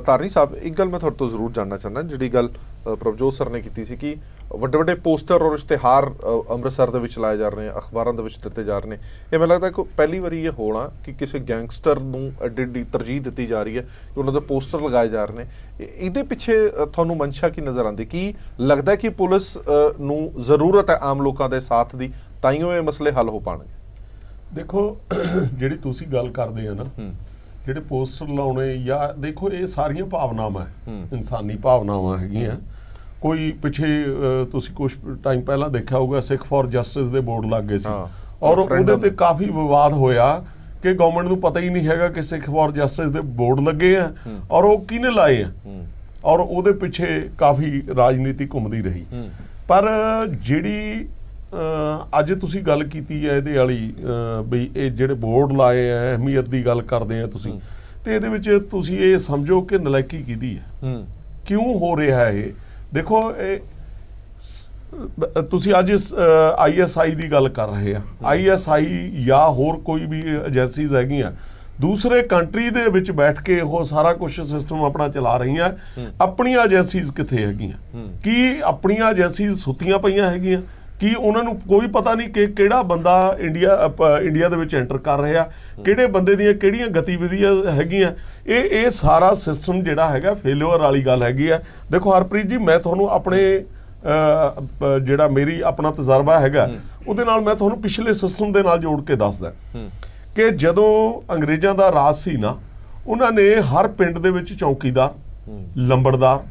ਤਾਰਨੀ ਸਾਹਿਬ, ਇੱਕ ਗੱਲ ਮੈਂ ਤੁਹਾਡੇ ਤੋਂ ਜ਼ਰੂਰ ਜਾਣਨਾ ਚਾਹੁੰਦਾ, ਜਿਹੜੀ ਗੱਲ ਪ੍ਰਭਜੋਤ ਸਰ ਨੇ ਕੀਤੀ ਸੀ ਕਿ ਵੱਡੇ ਵੱਡੇ ਪੋਸਟਰ ਔਰ ਇਸ਼ਤਿਹਾਰ ਅੰਮ੍ਰਿਤਸਰ ਦੇ ਵਿੱਚ ਲਾਏ ਜਾ ਰਹੇ ਨੇ, ਅਖਬਾਰਾਂ ਦੇ ਵਿੱਚ ਦਿੱਤੇ ਜਾ ਰਹੇ ਨੇ, ਇਹ ਮੈਨੂੰ ਲੱਗਦਾ ਕਿ ਪਹਿਲੀ ਵਾਰੀ ਇਹ ਹੋਣਾ ਕਿ ਕਿਸੇ ਗੈਂਗਸਟਰ ਨੂੰ ਐਡੀ ਤਰਜੀਹ ਦਿੱਤੀ ਜਾ ਰਹੀ ਹੈ ਕਿ ਉਹਨਾਂ ਦੇ ਪੋਸਟਰ ਲਗਾਏ ਜਾ ਰਹੇ ਨੇ। ਇਹਦੇ ਪਿੱਛੇ ਤੁਹਾਨੂੰ ਮਨਸ਼ਾ ਕੀ ਨਜ਼ਰ ਆਉਂਦੀ? ਕੀ ਲੱਗਦਾ ਕਿ ਪੁਲਿਸ ਨੂੰ ਜ਼ਰੂਰਤ ਹੈ ਆਮ ਲੋਕਾਂ ਦੇ ਸਾਥ ਦੀ, ਤਾਂ ਹੀ ਇਹ ਮਸਲੇ ਹੱਲ ਹੋ ਪਾਣਗੇ? ਦੇਖੋ, ਜਿਹੜੀ ਤੁਸੀਂ ਗੱਲ ਕਰਦੇ ਆ ਨਾ, ਜਿਹੜੇ ਪੋਸਟਰ ਲਾਉਣੇ ਜਾਂ ਦੇਖੋ, ਇਹ ਸਾਰੀਆਂ ਭਾਵਨਾਵਾਂ ਇਨਸਾਨੀ ਭਾਵਨਾਵਾਂ ਹੈਗੀਆਂ। ਕੋਈ ਪਿੱਛੇ ਤੁਸੀਂ ਕੁਝ ਟਾਈਮ ਪਹਿਲਾਂ ਦੇਖਿਆ ਹੋਊਗਾ ਸਿੱਖ ਫॉर ਜਸਟਿਸ ਦੇ ਬੋਰਡ ਲੱਗ ਗਏ ਸੀ ਔਰ ਉਹਦੇ ਤੇ ਕਾਫੀ ਵਿਵਾਦ ਹੋਇਆ ਕਿ ਗਵਰਨਮੈਂਟ ਨੂੰ ਪਤਾ ਹੀ ਨਹੀਂ ਹੈਗਾ ਕਿ ਸਿੱਖ ਫॉर ਜਸਟਿਸ ਦੇ ਬੋਰਡ ਲੱਗੇ ਆ ਔਰ ਉਹ ਕਿਹਨੇ ਲਾਏ ਆ, ਔਰ ਉਹਦੇ ਪਿੱਛੇ ਕਾਫੀ ਰਾਜਨੀਤੀ ਘੁੰਮਦੀ ਰਹੀ। ਪਰ ਜਿਹੜੀ ਅੱਜ ਤੁਸੀਂ ਗੱਲ ਕੀਤੀ ਹੈ ਇਹਦੇ ਵਾਲੀ ਬਈ ਇਹ ਜਿਹੜੇ ਬੋਰਡ ਲਾਏ ਆ ਅਹਿਮੀਅਤ ਦੀ ਗੱਲ ਕਰਦੇ ਆ ਤੁਸੀਂ, ਤੇ ਇਹਦੇ ਵਿੱਚ ਤੁਸੀਂ ਇਹ ਸਮਝੋ ਕਿ ਨਲਾਇਕੀ ਕਿਹਦੀ ਹੈ, ਕਿਉਂ ਹੋ ਰਿਹਾ ਹੈ ਇਹ? ਦੇਖੋ, ਇਹ ਤੁਸੀਂ ਅੱਜ ISI ਦੀ ਗੱਲ ਕਰ ਰਹੇ ਆ, ISI ਜਾਂ ਹੋਰ ਕੋਈ ਵੀ ਏਜੰਸੀਜ਼ ਹੈਗੀਆਂ ਦੂਸਰੇ ਕੰਟਰੀ ਦੇ ਵਿੱਚ ਬੈਠ ਕੇ ਉਹ ਸਾਰਾ ਕੁਝ ਸਿਸਟਮ ਆਪਣਾ ਚਲਾ ਰਹੀਆਂ। ਆਪਣੀਆਂ ਏਜੰਸੀਜ਼ ਕਿੱਥੇ ਹੈਗੀਆਂ? ਕੀ ਆਪਣੀਆਂ ਏਜੰਸੀਜ਼ ਸੁੱਤੀਆਂ ਪਈਆਂ ਹੈਗੀਆਂ? ਕੀ ਉਹਨਾਂ ਨੂੰ ਕੋਈ ਪਤਾ ਨਹੀਂ ਕਿ ਕਿਹੜਾ ਬੰਦਾ ਇੰਡੀਆ ਦੇ ਵਿੱਚ ਐਂਟਰ ਕਰ ਰਿਹਾ, ਕਿਹੜੇ ਬੰਦੇ ਦੀਆਂ ਕਿਹੜੀਆਂ ਗਤੀਵਿਧੀਆਂ ਹੈਗੀਆਂ? ਇਹ ਸਾਰਾ ਸਿਸਟਮ ਜਿਹੜਾ ਹੈਗਾ ਫੇਲਿਅਰ ਵਾਲੀ ਗੱਲ ਹੈਗੀ ਆ। ਦੇਖੋ ਹਰਪ੍ਰੀਤ ਜੀ, ਮੈਂ ਤੁਹਾਨੂੰ ਆਪਣੇ ਜਿਹੜਾ ਮੇਰੀ ਆਪਣਾ ਤਜਰਬਾ ਹੈਗਾ ਉਹਦੇ ਨਾਲ ਮੈਂ ਤੁਹਾਨੂੰ ਪਿਛਲੇ ਸਿਸਟਮ ਦੇ ਨਾਲ ਜੋੜ ਕੇ ਦੱਸਦਾ ਕਿ ਜਦੋਂ ਅੰਗਰੇਜ਼ਾਂ ਦਾ ਰਾਜ ਸੀ ਨਾ, ਉਹਨਾਂ ਨੇ ਹਰ ਪਿੰਡ ਦੇ ਵਿੱਚ ਚੌਕੀਦਾਰ, ਲੰਬੜਦਾਰ,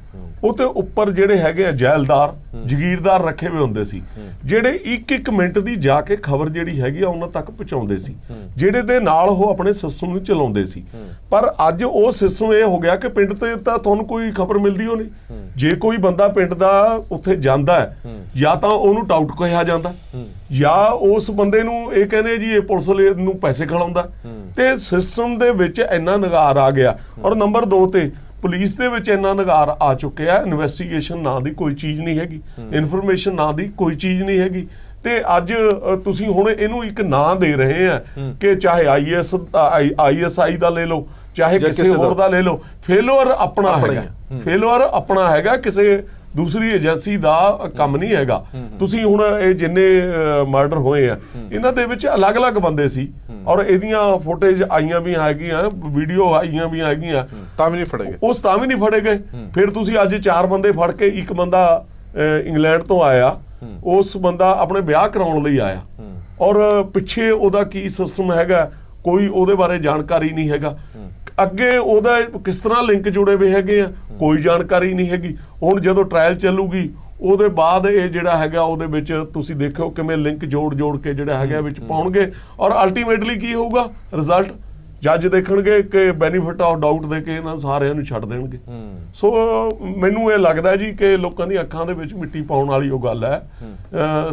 ਉਹਤੇ ਉੱਪਰ ਜਿਹੜੇ ਹੈਗੇ ਆ ਜੈਲਦਾਰ, ਜਗੀਰਦਾਰ ਰੱਖੇ ਹੋਏ ਹੁੰਦੇ ਸੀ, ਜਿਹੜੇ ਇੱਕ ਮਿੰਟ ਦੀ ਜਾ ਕੇ ਖਬਰ ਜਿਹੜੀ ਹੈਗੀ ਆ ਉਹਨਾਂ ਤੱਕ ਪਹੁੰਚਾਉਂਦੇ ਸੀ, ਜਿਹੜੇ ਦੇ ਨਾਲ ਉਹ ਆਪਣੇ ਸਿਸਟਮ ਨੂੰ ਚਲਾਉਂਦੇ ਸੀ। ਪਰ ਅੱਜ ਉਹ ਸਿਸਟਮ ਇਹ ਹੋ ਗਿਆ ਕਿ ਪਿੰਡ ਤੇ ਤਾਂ ਤੁਹਾਨੂੰ ਕੋਈ ਖਬਰ ਮਿਲਦੀ ਹੋ ਨਹੀਂ। ਜੇ ਕੋਈ ਬੰਦਾ ਪਿੰਡ ਦਾ ਉੱਥੇ ਜਾਂਦਾ ਹੈ ਜਾਂ ਤਾਂ ਉਹਨੂੰ ਟਾਊਟ ਕਿਹਾ ਜਾਂਦਾ ਜਾਂ ਉਸ ਬੰਦੇ ਨੂੰ ਇਹ ਕਹਿੰਦੇ ਜੀ ਇਹ ਪੁਲਿਸ ਨੂੰ ਪੈਸੇ ਖਿਲਾਉਂਦਾ, ਤੇ ਸਿਸਟਮ ਦੇ ਵਿੱਚ ਇੰਨਾ ਨਿਗਾਰ ਆ ਗਿਆ। ਔਰ ਨੰਬਰ 2 ਤੇ ਪੁਲਿਸ ਦੇ ਵਿੱਚ ਇੰਨਾ ਨਿਗਾਰ ਆ ਚੁੱਕਿਆ, ਇਨਵੈਸਟੀਗੇਸ਼ਨ ਨਾਂ ਦੀ ਕੋਈ ਚੀਜ਼ ਨਹੀਂ ਹੈਗੀ, ਇਨਫੋਰਮੇਸ਼ਨ ਨਾਂ ਦੀ ਕੋਈ ਚੀਜ਼ ਨਹੀਂ ਹੈਗੀ। ਤੇ ਅੱਜ ਤੁਸੀਂ ਹੁਣ ਇਹਨੂੰ ਇੱਕ ਨਾਂ ਦੇ ਰਹੇ ਆ ਕਿ ਚਾਹੇ ISI ਦਾ ਲੈ ਲਓ, ਚਾਹੇ ਕਿਸੇ ਹੋਰ ਦਾ ਲੈ ਲਓ, ਫੇਲਿਅਰ ਆਪਣਾ ਹੈਗਾ, ਫੇਲਿਅਰ ਆਪਣਾ ਹੈਗਾ, ਕਿਸੇ ਦੂਸਰੀ ਏਜੰਸੀ ਦਾ ਕੰਮ ਨਹੀਂ ਹੈਗਾ। ਤੁਸੀਂ ਹੁਣ ਇਹ ਜਿੰਨੇ ਮਰਡਰ ਹੋਏ ਆ ਇਹਨਾਂ ਦੇ ਵਿੱਚ ਅਲੱਗ-ਅਲੱਗ ਬੰਦੇ ਸੀ ਔਰ ਇਹਦੀਆਂ ਫੁਟੇਜ ਆਈਆਂ ਵੀ ਹੈਗੀਆਂ, ਵੀਡੀਓ ਆਈਆਂ ਵੀ ਹੈਗੀਆਂ, ਤਾਂ ਵੀ ਨਹੀਂ ਫੜੇ ਗਏ। ਉਸ ਤਾਂ ਵੀ ਨਹੀਂ ਫੜੇ ਗਏ। ਫਿਰ ਤੁਸੀਂ ਅੱਜ 4 ਬੰਦੇ ਫੜ ਕੇ, ਇੱਕ ਬੰਦਾ ਇੰਗਲੈਂਡ ਤੋਂ ਆਇਆ, ਉਸ ਬੰਦਾ ਆਪਣੇ ਵਿਆਹ ਕਰਾਉਣ ਲਈ ਆਇਆ ਔਰ ਪਿੱਛੇ ਉਹਦਾ ਕੀ ਸਿਸਟਮ ਹੈਗਾ ਕੋਈ ਉਹਦੇ ਬਾਰੇ ਜਾਣਕਾਰੀ ਨਹੀਂ ਹੈਗਾ। ਅੱਗੇ ਉਹਦਾ ਕਿਸ ਤਰ੍ਹਾਂ ਲਿੰਕ ਜੁੜੇ ਹੋਏ ਹੈਗੇ ਆ, ਕੋਈ ਜਾਣਕਾਰੀ ਨਹੀਂ ਹੈਗੀ। ਹੁਣ ਜਦੋਂ ਟ੍ਰਾਇਲ ਚੱਲੂਗੀ ਉਹਦੇ ਬਾਅਦ ਇਹ ਜਿਹੜਾ ਹੈਗਾ ਉਹਦੇ ਵਿੱਚ ਤੁਸੀਂ ਦੇਖਿਓ ਕਿਵੇਂ ਲਿੰਕ ਜੋੜ ਕੇ ਜਿਹੜਾ ਹੈਗਾ ਵਿੱਚ ਪਾਉਣਗੇ, ਔਰ ਅਲਟੀਮੇਟਲੀ ਕੀ ਹੋਊਗਾ ਰਿਜ਼ਲਟ, ਜੱਜ ਦੇਖਣਗੇ ਕਿ ਬੈਨੀਫਿਟ ਆਫ ਡਾਊਟ ਦੇ ਕੇ ਇਹਨਾਂ ਸਾਰਿਆਂ ਨੂੰ ਛੱਡ ਦੇਣਗੇ। ਸੋ ਮੈਨੂੰ ਇਹ ਲੱਗਦਾ ਜੀ ਕਿ ਲੋਕਾਂ ਦੀ ਅੱਖਾਂ ਦੇ ਵਿੱਚ ਮਿੱਟੀ ਪਾਉਣ ਵਾਲੀ ਉਹ ਗੱਲ ਹੈ,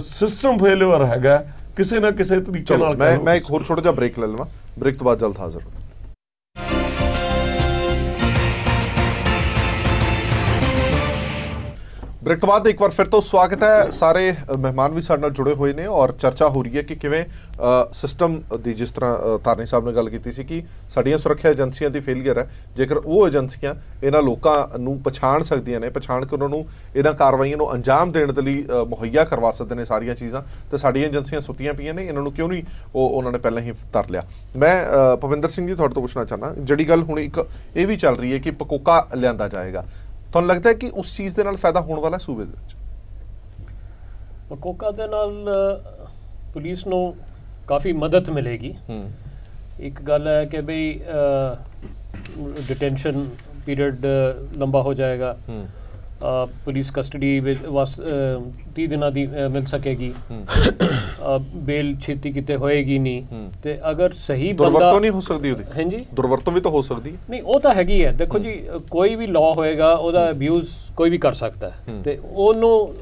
ਸਿਸਟਮ ਫੇਲਿਅਰ ਹੈਗਾ ਕਿਸੇ ਨਾ ਕਿਸੇ ਤਰੀਕੇ ਨਾਲ। ਮੈਂ ਇੱਕ ਹੋਰ ਛੋਟਾ ਜਿਹਾ ਬ੍ਰੇਕ ਲੈ ਲਵਾਂ, ਬ੍ਰੇਕ ਤੋਂ ਬਾਅਦ ਜਲਦ ਹਾਜ਼ਰ। ਬ੍ਰੇਕ ਤੋਂ ਬਾਅਦ ਇੱਕ ਵਾਰ ਫਿਰ ਤੋਂ ਸਵਾਗਤ ਹੈ। ਸਾਰੇ ਮਹਿਮਾਨ ਵੀ ਸਾਡੇ ਨਾਲ ਜੁੜੇ ਹੋਏ ਨੇ ਔਰ ਚਰਚਾ ਹੋ ਰਹੀ ਹੈ ਕਿ ਕਿਵੇਂ ਸਿਸਟਮ ਦੀ, ਜਿਸ ਤਰ੍ਹਾਂ ਧਾਰਨੀ ਸਾਹਿਬ ਨੇ ਗੱਲ ਕੀਤੀ ਸੀ ਕਿ ਸਾਡੀਆਂ ਸੁਰੱਖਿਆ ਏਜੰਸੀਆਂ ਦੀ ਫੇਲੀਅਰ ਹੈ। ਜੇਕਰ ਉਹ ਏਜੰਸੀਆਂ ਇਹਨਾਂ ਲੋਕਾਂ ਨੂੰ ਪਛਾਣ ਸਕਦੀਆਂ ਨੇ, ਪਛਾਣ ਕੇ ਉਹਨਾਂ ਨੂੰ ਇਹਨਾਂ ਕਾਰਵਾਈਆਂ ਨੂੰ ਅੰਜਾਮ ਦੇਣ ਦੇ ਲਈ ਮੁਹੱਈਆ ਕਰਵਾ ਸਕਦੇ ਨੇ ਸਾਰੀਆਂ ਚੀਜ਼ਾਂ, ਤੇ ਸਾਡੀਆਂ ਏਜੰਸੀਆਂ ਸੁੱਤੀਆਂ ਪਈਆਂ ਨੇ, ਇਹਨਾਂ ਨੂੰ ਕਿਉਂ ਨਹੀਂ ਉਹਨਾਂ ਨੇ ਪਹਿਲਾਂ ਹੀ ਧਰ ਲਿਆ। ਮੈਂ ਭਵਿੰਦਰ ਸਿੰਘ ਜੀ ਤੁਹਾਡੇ ਤੋਂ ਪੁੱਛਣਾ ਚਾਹੁੰਦਾ, ਜਿਹੜੀ ਗੱਲ ਹੁਣ ਇੱਕ ਇਹ ਵੀ ਚੱਲ ਰਹੀ ਹੈ ਕਿ ਪਕੋਕਾ ਲਿਆਂਦਾ ਜਾਏਗਾ, ਤੁਹਾਨੂੰ ਲੱਗਦਾ ਹੈ ਕਿ ਉਸ ਚੀਜ਼ ਦੇ ਨਾਲ ਫਾਇਦਾ ਹੋਣ ਵਾਲਾ ਸੂਬੇ ਦੇ ਵਿੱਚ? ਪਕੋਕਾ ਦੇ ਨਾਲ ਪੁਲਿਸ ਨੂੰ ਕਾਫੀ ਮਦਦ ਮਿਲੇਗੀ। ਇੱਕ ਗੱਲ ਹੈ ਕਿ ਬਈ ਡਿਟੈਂਸ਼ਨ ਪੀਰੀਅਡ ਲੰਬਾ ਹੋ ਜਾਏਗਾ, ਪੁਲਿਸ ਕਸਟਡੀ ਵਿੱਚ 30 ਦਿਨਾਂ ਦੀ ਮਿਲ ਸਕੇਗੀ, ਬੇਲ ਛੇਤੀ ਕਿਤੇ ਹੋਏਗੀ ਨਹੀਂ, ਤੇ ਅਗਰ ਸਹੀ ਦੁਰਵਰਤੋਂ ਨਹੀਂ ਹੋ ਸਕਦੀ ਉਹਦੀ। ਹਾਂਜੀ, ਦੁਰਵਰਤੋਂ ਵੀ ਤਾਂ ਹੋ ਸਕਦੀ ਨਹੀਂ, ਉਹ ਤਾਂ ਹੈਗੀ ਹੈ। ਦੇਖੋ ਜੀ, ਕੋਈ ਵੀ ਲਾਅ ਹੋਏਗਾ ਉਹਦਾ ਅਬਿਊਜ਼ ਕੋਈ ਵੀ ਕਰ ਸਕਦਾ ਹੈ, ਤੇ ਉਹਨੂੰ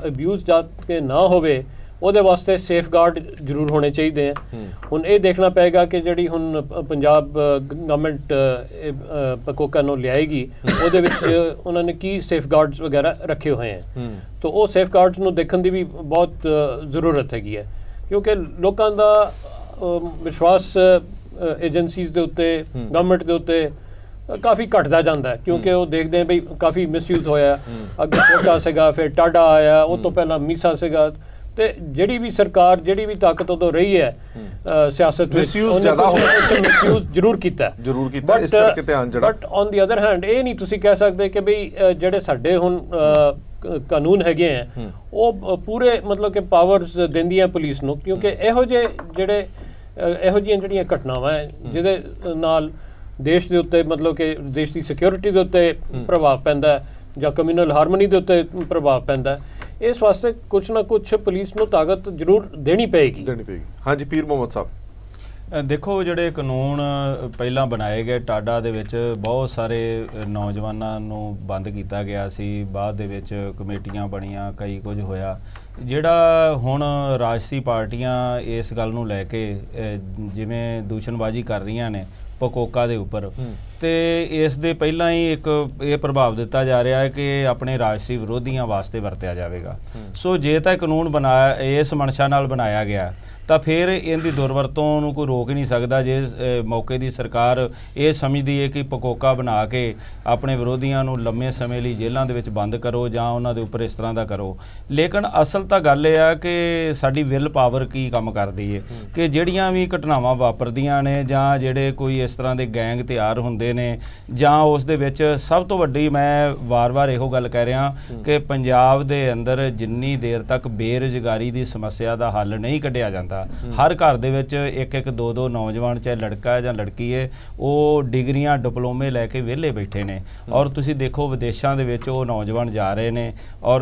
ਅਬਿਊਜ਼ ਜਦ ਕਿ ਨਾ ਹੋਵੇ ਉਹਦੇ ਵਾਸਤੇ ਸੇਫਗਾਰਡ ਜ਼ਰੂਰ ਹੋਣੇ ਚਾਹੀਦੇ ਆ। ਹੁਣ ਇਹ ਦੇਖਣਾ ਪਏਗਾ ਕਿ ਜਿਹੜੀ ਹੁਣ ਪੰਜਾਬ ਗਵਰਨਮੈਂਟ ਪਕੋਕਾ ਨੂੰ ਲਿਆਏਗੀ ਉਹਦੇ ਵਿੱਚ ਉਹਨਾਂ ਨੇ ਕੀ ਸੇਫਗਾਰਡਸ ਵਗੈਰਾ ਰੱਖੇ ਹੋਏ ਹੈ, ਤਾਂ ਉਹ ਸੇਫਗਾਰਡਸ ਨੂੰ ਦੇਖਣ ਦੀ ਵੀ ਬਹੁਤ ਜ਼ਰੂਰਤ ਹੈਗੀ ਹੈ, ਕਿਉਂਕਿ ਲੋਕਾਂ ਦਾ ਵਿਸ਼ਵਾਸ ਏਜੰਸੀਜ਼ ਦੇ ਉੱਤੇ, ਗਵਰਨਮੈਂਟ ਦੇ ਉੱਤੇ ਕਾਫੀ ਘਟਦਾ ਜਾਂਦਾ ਹੈ, ਕਿਉਂਕਿ ਉਹ ਦੇਖਦੇ ਬਈ ਕਾਫੀ ਮਿਸਯੂਜ਼ ਹੋਇਆ। ਅੱਗੇ ਕੋਟਾ ਸੀਗਾ, ਫਿਰ ਟਾਡਾ ਆਇਆ, ਉਹ ਤੋਂ ਪਹਿਲਾਂ ਮੀਸਾ ਸੀਗਾ, ਤੇ ਜਿਹੜੀ ਵੀ ਸਰਕਾਰ, ਜਿਹੜੀ ਵੀ ਤਾਕਤ ਉਦੋਂ ਰਹੀ ਹੈ ਸਿਆਸਤ ਵਿੱਚ, ਮਿਸਯੂਜ਼ ਜ਼ਰੂਰ ਕੀਤਾ, ਇਸ ਕਰਕੇ ਧਿਆਨ ਜਿਹੜਾ। But on the other hand ਇਹ ਨਹੀਂ ਤੁਸੀਂ ਕਹਿ ਸਕਦੇ ਕਿ ਬਈ ਜਿਹੜੇ ਸਾਡੇ ਹੁਣ ਕਾਨੂੰਨ ਹੈਗੇ ਹੈ ਉਹ ਪੂਰੇ ਮਤਲਬ ਕਿ ਪਾਵਰਸ ਦਿੰਦੀਆਂ ਪੁਲਿਸ ਨੂੰ, ਕਿਉਂਕਿ ਇਹੋ ਜਿਹੀਆਂ ਜਿਹੜੀਆਂ ਘਟਨਾਵਾਂ ਹੈ ਜਿਹਦੇ ਨਾਲ ਦੇਸ਼ ਦੇ ਉੱਤੇ ਮਤਲਬ ਕਿ ਦੇਸ਼ ਦੀ ਸਿਕਿਉਰਿਟੀ ਦੇ ਉੱਤੇ ਪ੍ਰਭਾਵ ਪੈਂਦਾ ਜਾਂ ਕਮਿਊਨਲ ਹਾਰਮੋਨੀ ਦੇ ਉੱਤੇ ਪ੍ਰਭਾਵ ਪੈਂਦਾ, ਇਸ ਵਾਸਤੇ ਕੁਛ ਨਾ ਕੁਛ ਪੁਲਿਸ ਨੂੰ ਤਾਕਤ ਜ਼ਰੂਰ ਦੇਣੀ ਪਏਗੀ। ਹਾਂਜੀ ਪੀਰ ਮੁਹੰਮਦ ਸਾਹਿਬ, ਦੇਖੋ ਜਿਹੜੇ ਕਾਨੂੰਨ ਪਹਿਲਾਂ ਬਣਾਏ ਗਏ, ਟਾਡਾ ਦੇ ਵਿੱਚ ਬਹੁਤ ਸਾਰੇ ਨੌਜਵਾਨਾਂ ਨੂੰ ਬੰਦ ਕੀਤਾ ਗਿਆ ਸੀ, ਬਾਅਦ ਦੇ ਵਿੱਚ ਕਮੇਟੀਆਂ ਬਣੀਆਂ, ਕਈ ਕੁਝ ਹੋਇਆ। ਜਿਹੜਾ ਹੁਣ ਰਾਜਸੀ ਪਾਰਟੀਆਂ ਇਸ ਗੱਲ ਨੂੰ ਲੈ ਕੇ ਜਿਵੇਂ ਦੂਸ਼ਣਬਾਜ਼ੀ ਕਰ ਰਹੀਆਂ ਨੇ ਪਕੋਕਾ ਦੇ ਉੱਪਰ, ਤੇ ਇਸ ਦੇ ਪਹਿਲਾਂ ਹੀ ਇੱਕ ਇਹ ਪ੍ਰਭਾਵ ਦਿੱਤਾ ਜਾ ਰਿਹਾ ਹੈ ਕਿ ਆਪਣੇ ਰਾਜਸੀ ਵਿਰੋਧੀਆਂ ਵਾਸਤੇ ਵਰਤਿਆ ਜਾਵੇਗਾ। ਸੋ ਜੇ ਤਾਂ ਕਾਨੂੰਨ ਬਣਾਇਆ ਇਸ ਮਨਸ਼ਾ ਨਾਲ ਬਣਾਇਆ ਗਿਆ ਤਾਂ ਫਿਰ ਇਹਦੀ ਦੁਰਵਰਤੋਂ ਨੂੰ ਕੋਈ ਰੋਕ ਹੀ ਨਹੀਂ ਸਕਦਾ। ਜੇ ਮੌਕੇ ਦੀ ਸਰਕਾਰ ਇਹ ਸਮਝਦੀ ਹੈ ਕਿ ਪਕੋਕਾ ਬਣਾ ਕੇ ਆਪਣੇ ਵਿਰੋਧੀਆਂ ਨੂੰ ਲੰਮੇ ਸਮੇਂ ਲਈ ਜੇਲ੍ਹਾਂ ਦੇ ਵਿੱਚ ਬੰਦ ਕਰੋ ਜਾਂ ਉਹਨਾਂ ਦੇ ਉੱਪਰ ਇਸ ਤਰ੍ਹਾਂ ਦਾ ਕਰੋ, ਲੇਕਿਨ ਅਸਲ ਤਾਂ ਗੱਲ ਇਹ ਆ ਕਿ ਸਾਡੀ ਵਿਲ ਪਾਵਰ ਕੀ ਕੰਮ ਕਰਦੀ ਹੈ ਕਿ ਜਿਹੜੀਆਂ ਵੀ ਘਟਨਾਵਾਂ ਵਾਪਰਦੀਆਂ ਨੇ ਜਾਂ ਜਿਹੜੇ ਕੋਈ ਇਸ ਤਰ੍ਹਾਂ ਦੇ ਗੈਂਗ ਤਿਆਰ ਹੁੰਦੇ ਨੇ ਜਾਂ ਉਸ ਦੇ ਵਿੱਚ ਸਭ ਤੋਂ ਵੱਡੀ, ਮੈਂ ਵਾਰ-ਵਾਰ ਇਹੋ ਗੱਲ ਕਹਿ ਰਿਹਾ ਕਿ ਪੰਜਾਬ ਦੇ ਅੰਦਰ ਜਿੰਨੀ ਦੇਰ ਤੱਕ ਬੇਰੁਜ਼ਗਾਰੀ ਦੀ ਸਮੱਸਿਆ ਦਾ ਹੱਲ ਨਹੀਂ ਕੱਢਿਆ ਜਾਂਦਾ, ਹਰ ਘਰ ਦੇ ਵਿੱਚ ਇੱਕ ਦੋ ਨੌਜਵਾਨ, ਚਾਹੇ ਲੜਕਾ ਹੈ ਜਾਂ ਲੜਕੀ ਹੈ, ਉਹ ਡਿਗਰੀਆਂ ਡਿਪਲੋਮੇ ਲੈ ਕੇ ਵਿਹਲੇ ਬੈਠੇ ਨੇ। ਔਰ ਤੁਸੀਂ ਦੇਖੋ ਵਿਦੇਸ਼ਾਂ ਦੇ ਵਿੱਚ ਉਹ ਨੌਜਵਾਨ ਜਾ ਰਹੇ ਨੇ ਔਰ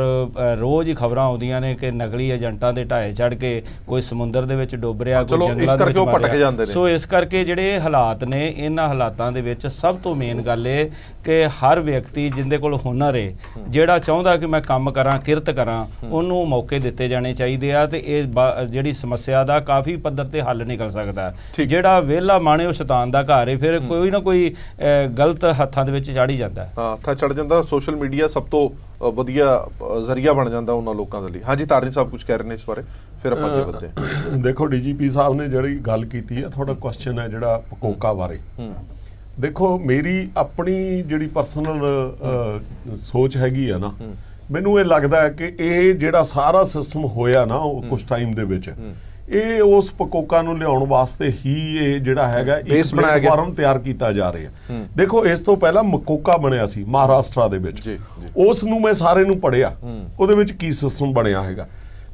ਰੋਜ਼ ਹੀ ਖਬਰਾਂ ਆਉਂਦੀਆਂ ਨੇ ਕਿ ਨਕਲੀ ਏਜੰਟਾਂ ਦੇ ਢਾਏ ਚੜ੍ਹ ਕੇ ਕੋਈ ਸਮੁੰਦਰ ਦੇ ਵਿੱਚ ਡੁੱਬ ਰਿਹਾ, ਕੋਈ ਜੰਗਲਾਂ ਦੇ ਵਿੱਚ ਮਰ ਰਿਹਾ। ਸੋ ਇਸ ਕਰਕੇ ਜਿਹੜੇ ਹਾਲਾਤ ਨੇ, ਇਹਨਾਂ ਹਾਲਾਤਾਂ ਦੇ ਵਿੱਚ ਸਭ ਤੋਂ ਮੇਨ ਗੱਲ ਇਹ ਕਿ ਹਰ ਵਿਅਕਤੀ ਜਿਹਦੇ ਕੋਲ ਹੁਨਰ ਹੈ, ਜਿਹੜਾ ਚਾਹੁੰਦਾ ਕਿ ਮੈਂ ਕੰਮ ਕਰਾਂ, ਕਿਰਤ ਕਰਾਂ, ਉਹਨੂੰ ਮੌਕੇ ਦਿੱਤੇ ਜਾਣੇ ਚਾਹੀਦੇ ਆ, ਤੇ ਇਹ ਜਿਹੜੀ ਸਮੱਸਿਆ ਦਾ ਕਾਫੀ ਪੱਧਰ ਤੇ ਹੱਲ ਨਿਕਲ ਸਕਦਾ। ਜਿਹੜਾ ਵਿਹਲਾ ਮਾਣੇ ਉਹ ਸ਼ੈਤਾਨ ਦਾ ਘਰ ਹੈ, ਫਿਰ ਕੋਈ ਨਾ ਕੋਈ ਗਲਤ ਹੱਥਾਂ ਦੇ ਵਿੱਚ ਚੜ ਹੀ ਜਾਂਦਾ, ਹੱਥਾਂ ਚੜ ਜਾਂਦਾ। ਸੋਸ਼ਲ ਮੀਡੀਆ ਸਭ ਤੋਂ ਵਧੀਆ ਜ਼ਰੀਆ ਬਣ ਜਾਂਦਾ ਉਹਨਾਂ ਲੋਕਾਂ ਦੇ ਲਈ। ਹਾਂਜੀ ਤਾਰਨੀ ਸਾਹਿਬ ਕੁਝ ਕਹਿ ਰਹੇ ਨੇ ਇਸ ਬਾਰੇ, ਫਿਰ ਆਪਾਂ ਅੱਗੇ ਵਧਦੇ ਹਾਂ। ਦੇਖੋ ਡੀਜੀਪੀ ਸਾਹਿਬ ਨੇ ਜਿਹੜੀ ਗੱਲ ਕੀਤੀ ਹੈ, ਤੁਹਾਡਾ ਕੁਐਸਚਨ ਹੈ ਜਿਹੜਾ ਪਕੋਕਾ ਬਾਰੇ, ਦੇਖੋ ਮੇਰੀ ਆਪਣੀ ਜਿਹੜੀ ਪਰਸਨਲ ਸੋਚ ਹੈਗੀ ਆ ਨਾ, ਮੈਨੂੰ ਇਹ ਲੱਗਦਾ ਹੈ ਕਿ ਇਹ ਜਿਹੜਾ ਸਾਰਾ ਸਿਸਟਮ ਹੋਇਆ ਨਾ ਕੁਝ ਟਾਈਮ ਦੇ ਵਿੱਚ, ਇਹ ਉਸ ਪਕੋਕਾ ਨੂੰ ਲਿਆਉਣ ਵਾਸਤੇ ਹੀ ਇਹ ਜਿਹੜਾ ਹੈਗਾ ਇੱਕ ਪਲੇਟਫਾਰਮ ਤਿਆਰ ਕੀਤਾ ਜਾ ਰਿਹਾ। ਦੇਖੋ ਇਸ ਤੋਂ ਪਹਿਲਾਂ ਮਕੋਕਾ ਬਣਿਆ ਸੀ ਮਹਾਰਾਸ਼ਟਰ ਦੇ ਵਿੱਚ, ਉਸ ਨੂੰ ਮੈਂ ਸਾਰੇ ਨੂੰ ਪੜ੍ਹਿਆ, ਉਹਦੇ ਵਿੱਚ ਕੀ ਸਿਸਟਮ ਬਣਿਆ ਹੈਗਾ।